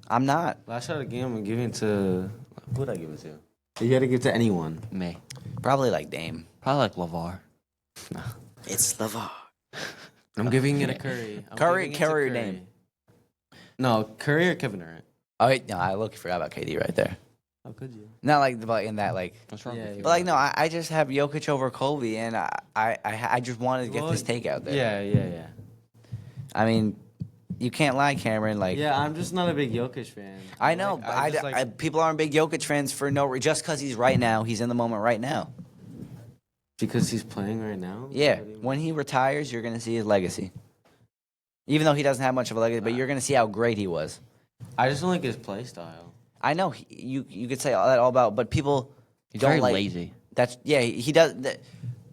I'm not. Last shot of the game, I'm giving to. Who would I give it to? You got to give it to anyone. Me. Probably like Dame. Probably like LeVar. It's LeVar. I'm giving it to Curry. Curry or Dame? No, Curry or Kevin Durant. Oh wait, no, I forgot about KD right there. How could you? Not like but in that like. What's wrong Yeah, with you? But like no, I just have Jokic over Kobe, and I just wanted to get this take out there. Yeah. I mean, you can't lie, Cameron. Like Yeah, I'm just not a big Jokic fan. I know, Like, but just, like, people aren't big Jokic fans for just because he's right now. He's in the moment right now. because he's playing right now. Yeah, What do you mean? when he retires, you're gonna see his legacy. Even though he doesn't have much of a legacy, but you're gonna see how great he was. I just don't like his play style. I know you could say all that all about, but people He's don't very like. lazy. That's he does.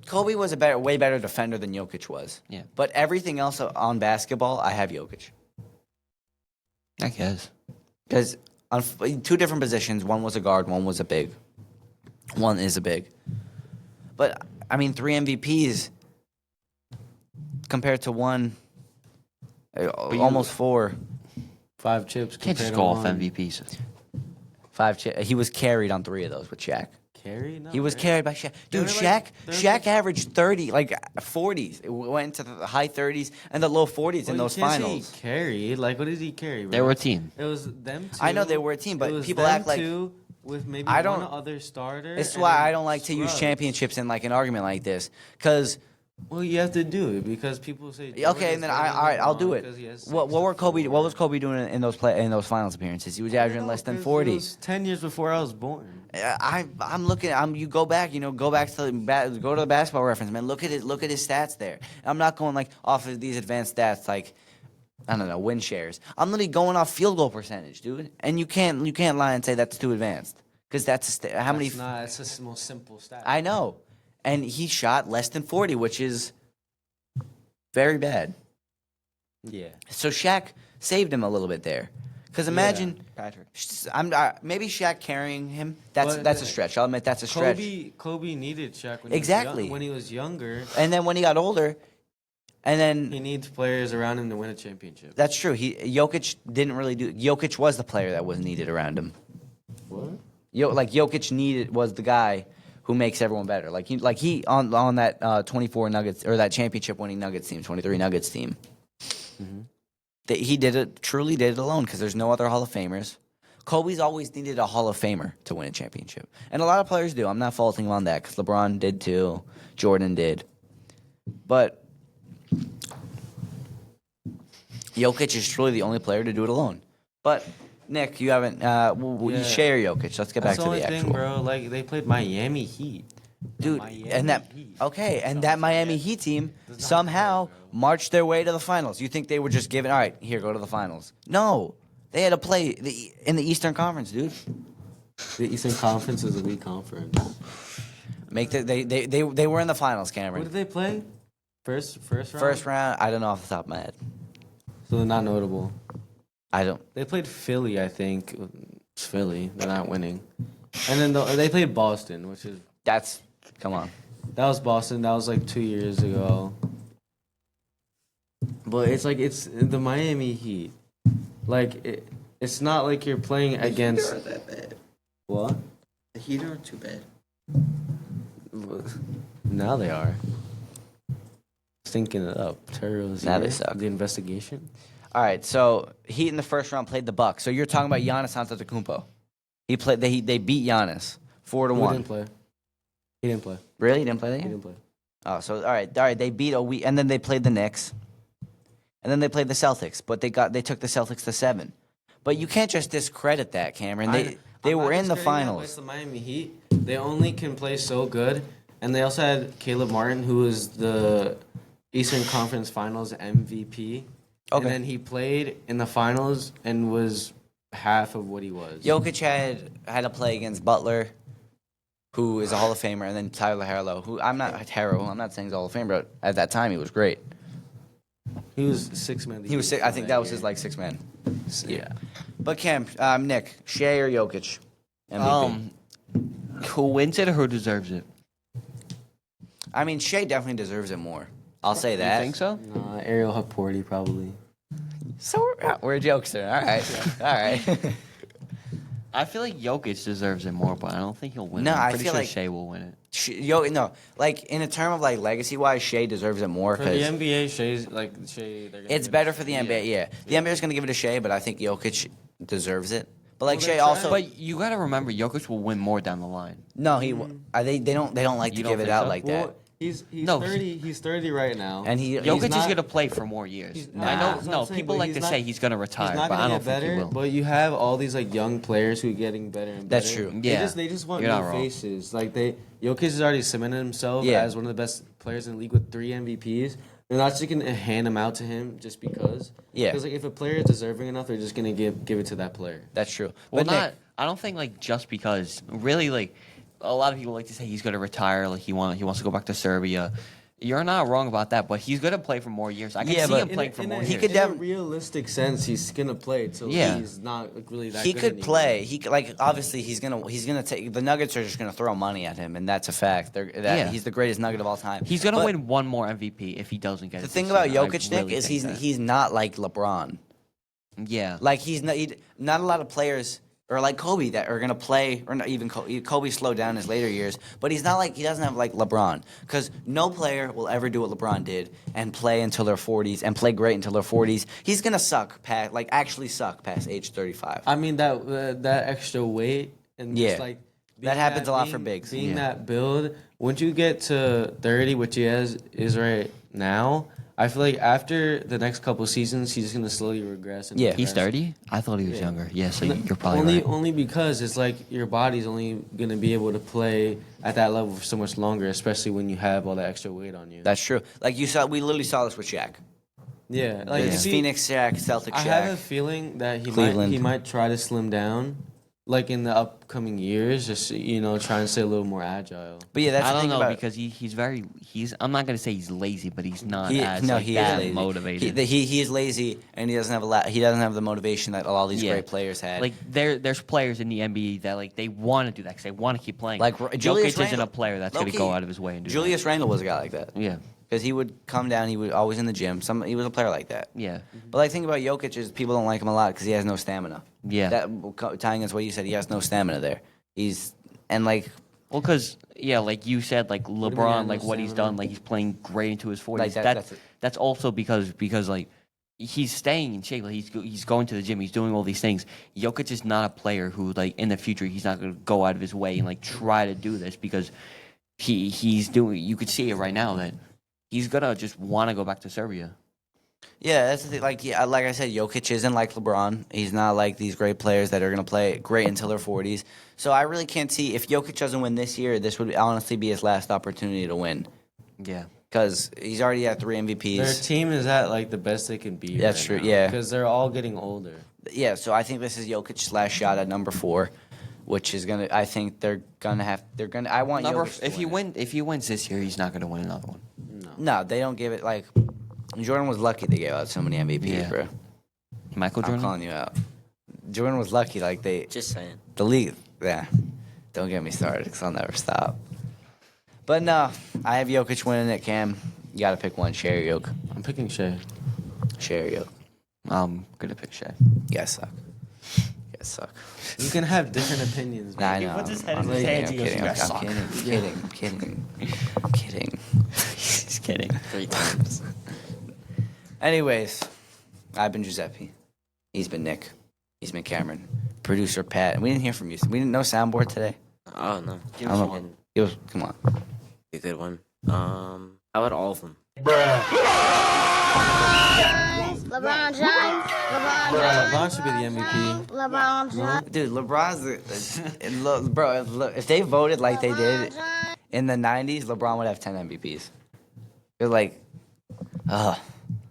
Kobe was a way better defender than Jokic was. Yeah. But everything else on basketball, I have Jokic. I guess. Because on two different positions, one was a guard, one was a big. One is a big. But, I mean, 3 MVPs compared to one, almost 4. 5 chips. Can't just compared go to off one. Mm. 5. He was carried on 3 of those with Shaq. Carry? No, He was right? carried by Shaq. They Dude, were like- Shaq averaged 30, like 40s. It went to the high 30s and the low 40s in Well, those you can't say finals. He carried. Like, what did he carry? Bro? They were a team. It was them two. I know they were a team, but It was people them act like- two with maybe I don't- one other starter. This is and why then I don't like to use scrubs. championships in like an argument like this. Because, Well, you have to do it because people say. okay, Jordan's and then better all right, than I'll do LeBron it. because he has What 6 were to Kobe? 4. What was Kobe doing in those finals appearances? He was averaging less than 40. It was 10 years before I was born. I'm looking. You go back. Go back to go to the basketball reference, man. Look at his stats there. I'm not going like off of these advanced stats like I don't know win shares. I'm literally going off field goal percentage, dude. And you can't lie and say that's too advanced because that's how many. It's not. It's the most simple stat. I know, and he shot less than 40, which is very bad. Yeah. So Shaq saved him a little bit there. Because imagine, Patrick. maybe Shaq carrying him. That's But, a stretch. I'll admit that's a stretch. Kobe needed Shaq Exactly. when he was younger. And then when he got older, and then He needs players around him to win a championship. that's true. Jokic didn't really do. Jokic was the player that was needed around him. What? Jokic was the guy who makes everyone better. He on that 24 Nuggets or that championship winning Nuggets team, 23 Nuggets team. That he truly did it alone because there's no other Hall of Famers. Kobe's always needed a Hall of Famer to win a championship, and a lot of players do. I'm not faulting him on that because LeBron did too, Jordan did, but Jokic is truly the only player to do it alone. But Nick, you haven't. You share Jokic. Let's get back That's to the only the actual. thing, bro. Like they played Miami Heat. Dude, Miami and that Heat. okay, and that Miami Heat team somehow marched their way to the finals. You think they were just given, all right, here, go to the finals? No, they had to play in the Eastern Conference, dude. The Eastern Conference is a weak conference. They were in the finals, Who Cameron. did they play? First round. First round, I don't know off the top of my head. So they're not notable. I don't. They played Philly, I think. It's Philly. They're not winning. And then they played Boston, which is Come on. that was Boston. That was like 2 years ago. But it's the Miami Heat. Like it's not like you're playing against. Heat aren't that bad. What? The Heat aren't too bad. Now they are. Stinking it up. Terrors. Now they suck. The investigation. All right, so Heat in the first round played the Bucks. So you're talking about Giannis Antetokounmpo. He played. They beat Giannis 4-1. He didn't play. He didn't play. Really, he didn't play that He game? didn't play. Oh, so all right. They beat and then they played the Knicks, and then they played the Celtics. But they took the Celtics to 7. But you can't just discredit that, Cameron. They I'm were not in the discrediting that, but finals. it's the Miami Heat. They only can play so good, and they also had Caleb Martin, who was the Eastern Conference Finals MVP. Okay. And then he played in the finals and was half of what he was. Jokic had to play against Butler, who is a Hall of Famer, and then Tyler Herro, who I'm not saying he's a Hall of Famer, but at that time he was great. He was six man. He was I think that was his like 6 man. Yeah. But Cam, Nick, Shea or Jokic? MVP. Who wins it or who deserves it? I mean, Shea definitely deserves it more. I'll say that. You think so? Ariel Haporti probably. So we're a jokester. All right. All right. I feel like Jokic deserves it more, but I don't think he'll win No, it. I'm I pretty feel sure like- Shea will win it. Like in a term of like legacy wise, Shea deserves it more For the because NBA, Shea. it's better for the NBA. Yeah, the NBA is going to give it to Shea, but I think Jokic deserves it. But like Well, Shea they're also, But you got to remember, Jokic will win more down the line. no, they don't like to You don't give it think out so? like that. Well, he's No, 30. He's 30 right now. And Jokic is not- going to play for more years. He's- I Nah. know. That's what No, I'm saying, people but like he's to not- say he's going to He's retire, not but I gonna don't get think he better, will. but you have all these like young players who are getting better and better. That's true. Yeah. They just want You're not new wrong. faces. Like Jokic has already cemented himself Yeah. as one of the best players in the league with 3 MVPs. They're not just gonna hand them out to him just because. Yeah. Because like if a player is deserving enough, they're just gonna give it to that player. That's true. Well, But Nick, I don't think like just because. Really, like a lot of people like to say he's going to retire. Like he wants to go back to Serbia. You're not wrong about that, but he's going to play for more years. I can Yeah, see but him playing for more he years. could in a def- realistic sense, he's gonna play until Yeah. he's not like, really that he good could anymore. play. He could, like obviously he's gonna take the Nuggets are just gonna throw money at him, and that's a fact. Yeah. He's the greatest Nugget of all time. He's going to But win one more MVP if he doesn't get it. The thing this about year. I Jokic, really Nick, is think that. he's not like LeBron. Yeah. Like not a lot of players or like Kobe that are gonna play, or not even Kobe slowed down in his later years, but he doesn't have like LeBron, because no player will ever do what LeBron did and play until their 40s and play great until their 40s. He's gonna actually suck past age 35. I mean that extra weight and Yeah. just like That happens a lot for bigs. Being Yeah. that build, once you get to 30, which he is right now, I feel like after the next couple seasons, he's gonna slowly regress. And Yeah. He's regress. 30? I thought he was Yeah. younger. Yeah, so you're probably only right. only because it's like your body's only gonna be able to play at that level for so much longer, especially when you have all that extra weight on you. That's true. Like we literally saw this with Shaq. Yeah, like It's if he- Phoenix Shaq, Celtic I have a Shaq. feeling that Cleveland. he might try to slim down, like in the upcoming years, just try and stay a little more agile. But yeah, that's I the don't thing know about because I'm not going to say he's lazy, but he's not he as is that lazy. motivated. He is lazy, and he doesn't have the motivation that all these Yeah. great players had. Like there's players in the NBA that like they want to do that because they want to keep playing. Like, Julius Jokic isn't Randle. a player that's going to Low-key, go out of his way and do Julius Randle was a guy like that. that. Yeah, Because he would come down, he was always in the gym. He was a player like that. yeah, But like, thing about Jokic is people don't like him a lot because he has no stamina. yeah. Tying into what you said, he has no stamina there. Like Well, because like you said, like do you mean, LeBron, no like what he's stamina? done, like he's playing great into his 40s. Like that's That's also because like he's staying in shape. Like he's going to the gym. He's doing all these things. Jokic is not a player who like in the future he's not going to go out of his way and like try to do this because he's doing. You could see it right now that he's gonna just want to go back to Serbia. yeah, that's the thing. Like like I said, Jokic isn't like LeBron. He's not like these great players that are gonna play great until their 40s. So I really can't see if Jokic doesn't win this year. This would honestly be his last opportunity to win Yeah. because he's already at 3 MVPs. Their team is at like the best they can be. That's true, yeah. because they're all getting older. Yeah, so I think this is Jokic's last shot at number 4, which is gonna. I think they're gonna have. They're gonna. I want Jokic to win it. If he wins this year, he's not going to win another one. No, they don't give it like. Jordan was lucky they gave out so many MVPs, Yeah. bro. Michael I'm Jordan. calling you out. Jordan was lucky, like Just saying. the league. Yeah, don't get me started, because I'll never stop. But no, I have Jokic winning it. Cam, you got to pick one. Share your yoke. I'm picking Shea. Share your yoke. I'm gonna pick Shea. You guys suck. You guys suck. You can have different opinions. Nah, I man. know. puts his head I'm in his kidding, hands, I'm he goes, kidding, "You I'm guys suck." kidding. I'm kidding. I'm kidding. He's kidding. 3 times. Anyways, I've been Giuseppe. He's been Nick. He's been Cameron. Producer Pat. We didn't hear from you. We didn't know soundboard today. Oh no. Give I us don't one. know. It was, come on. A good one. How about all of them? LeBron James. LeBron James. LeBron should be the MVP. LeBron James. Dude, LeBron's bro. If they voted like they did in the '90s, LeBron would have 10 MVPs. It's like,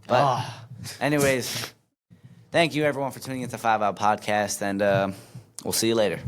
but anyways, Thank you, everyone, for tuning into 5 Out Podcast, and we'll see you later.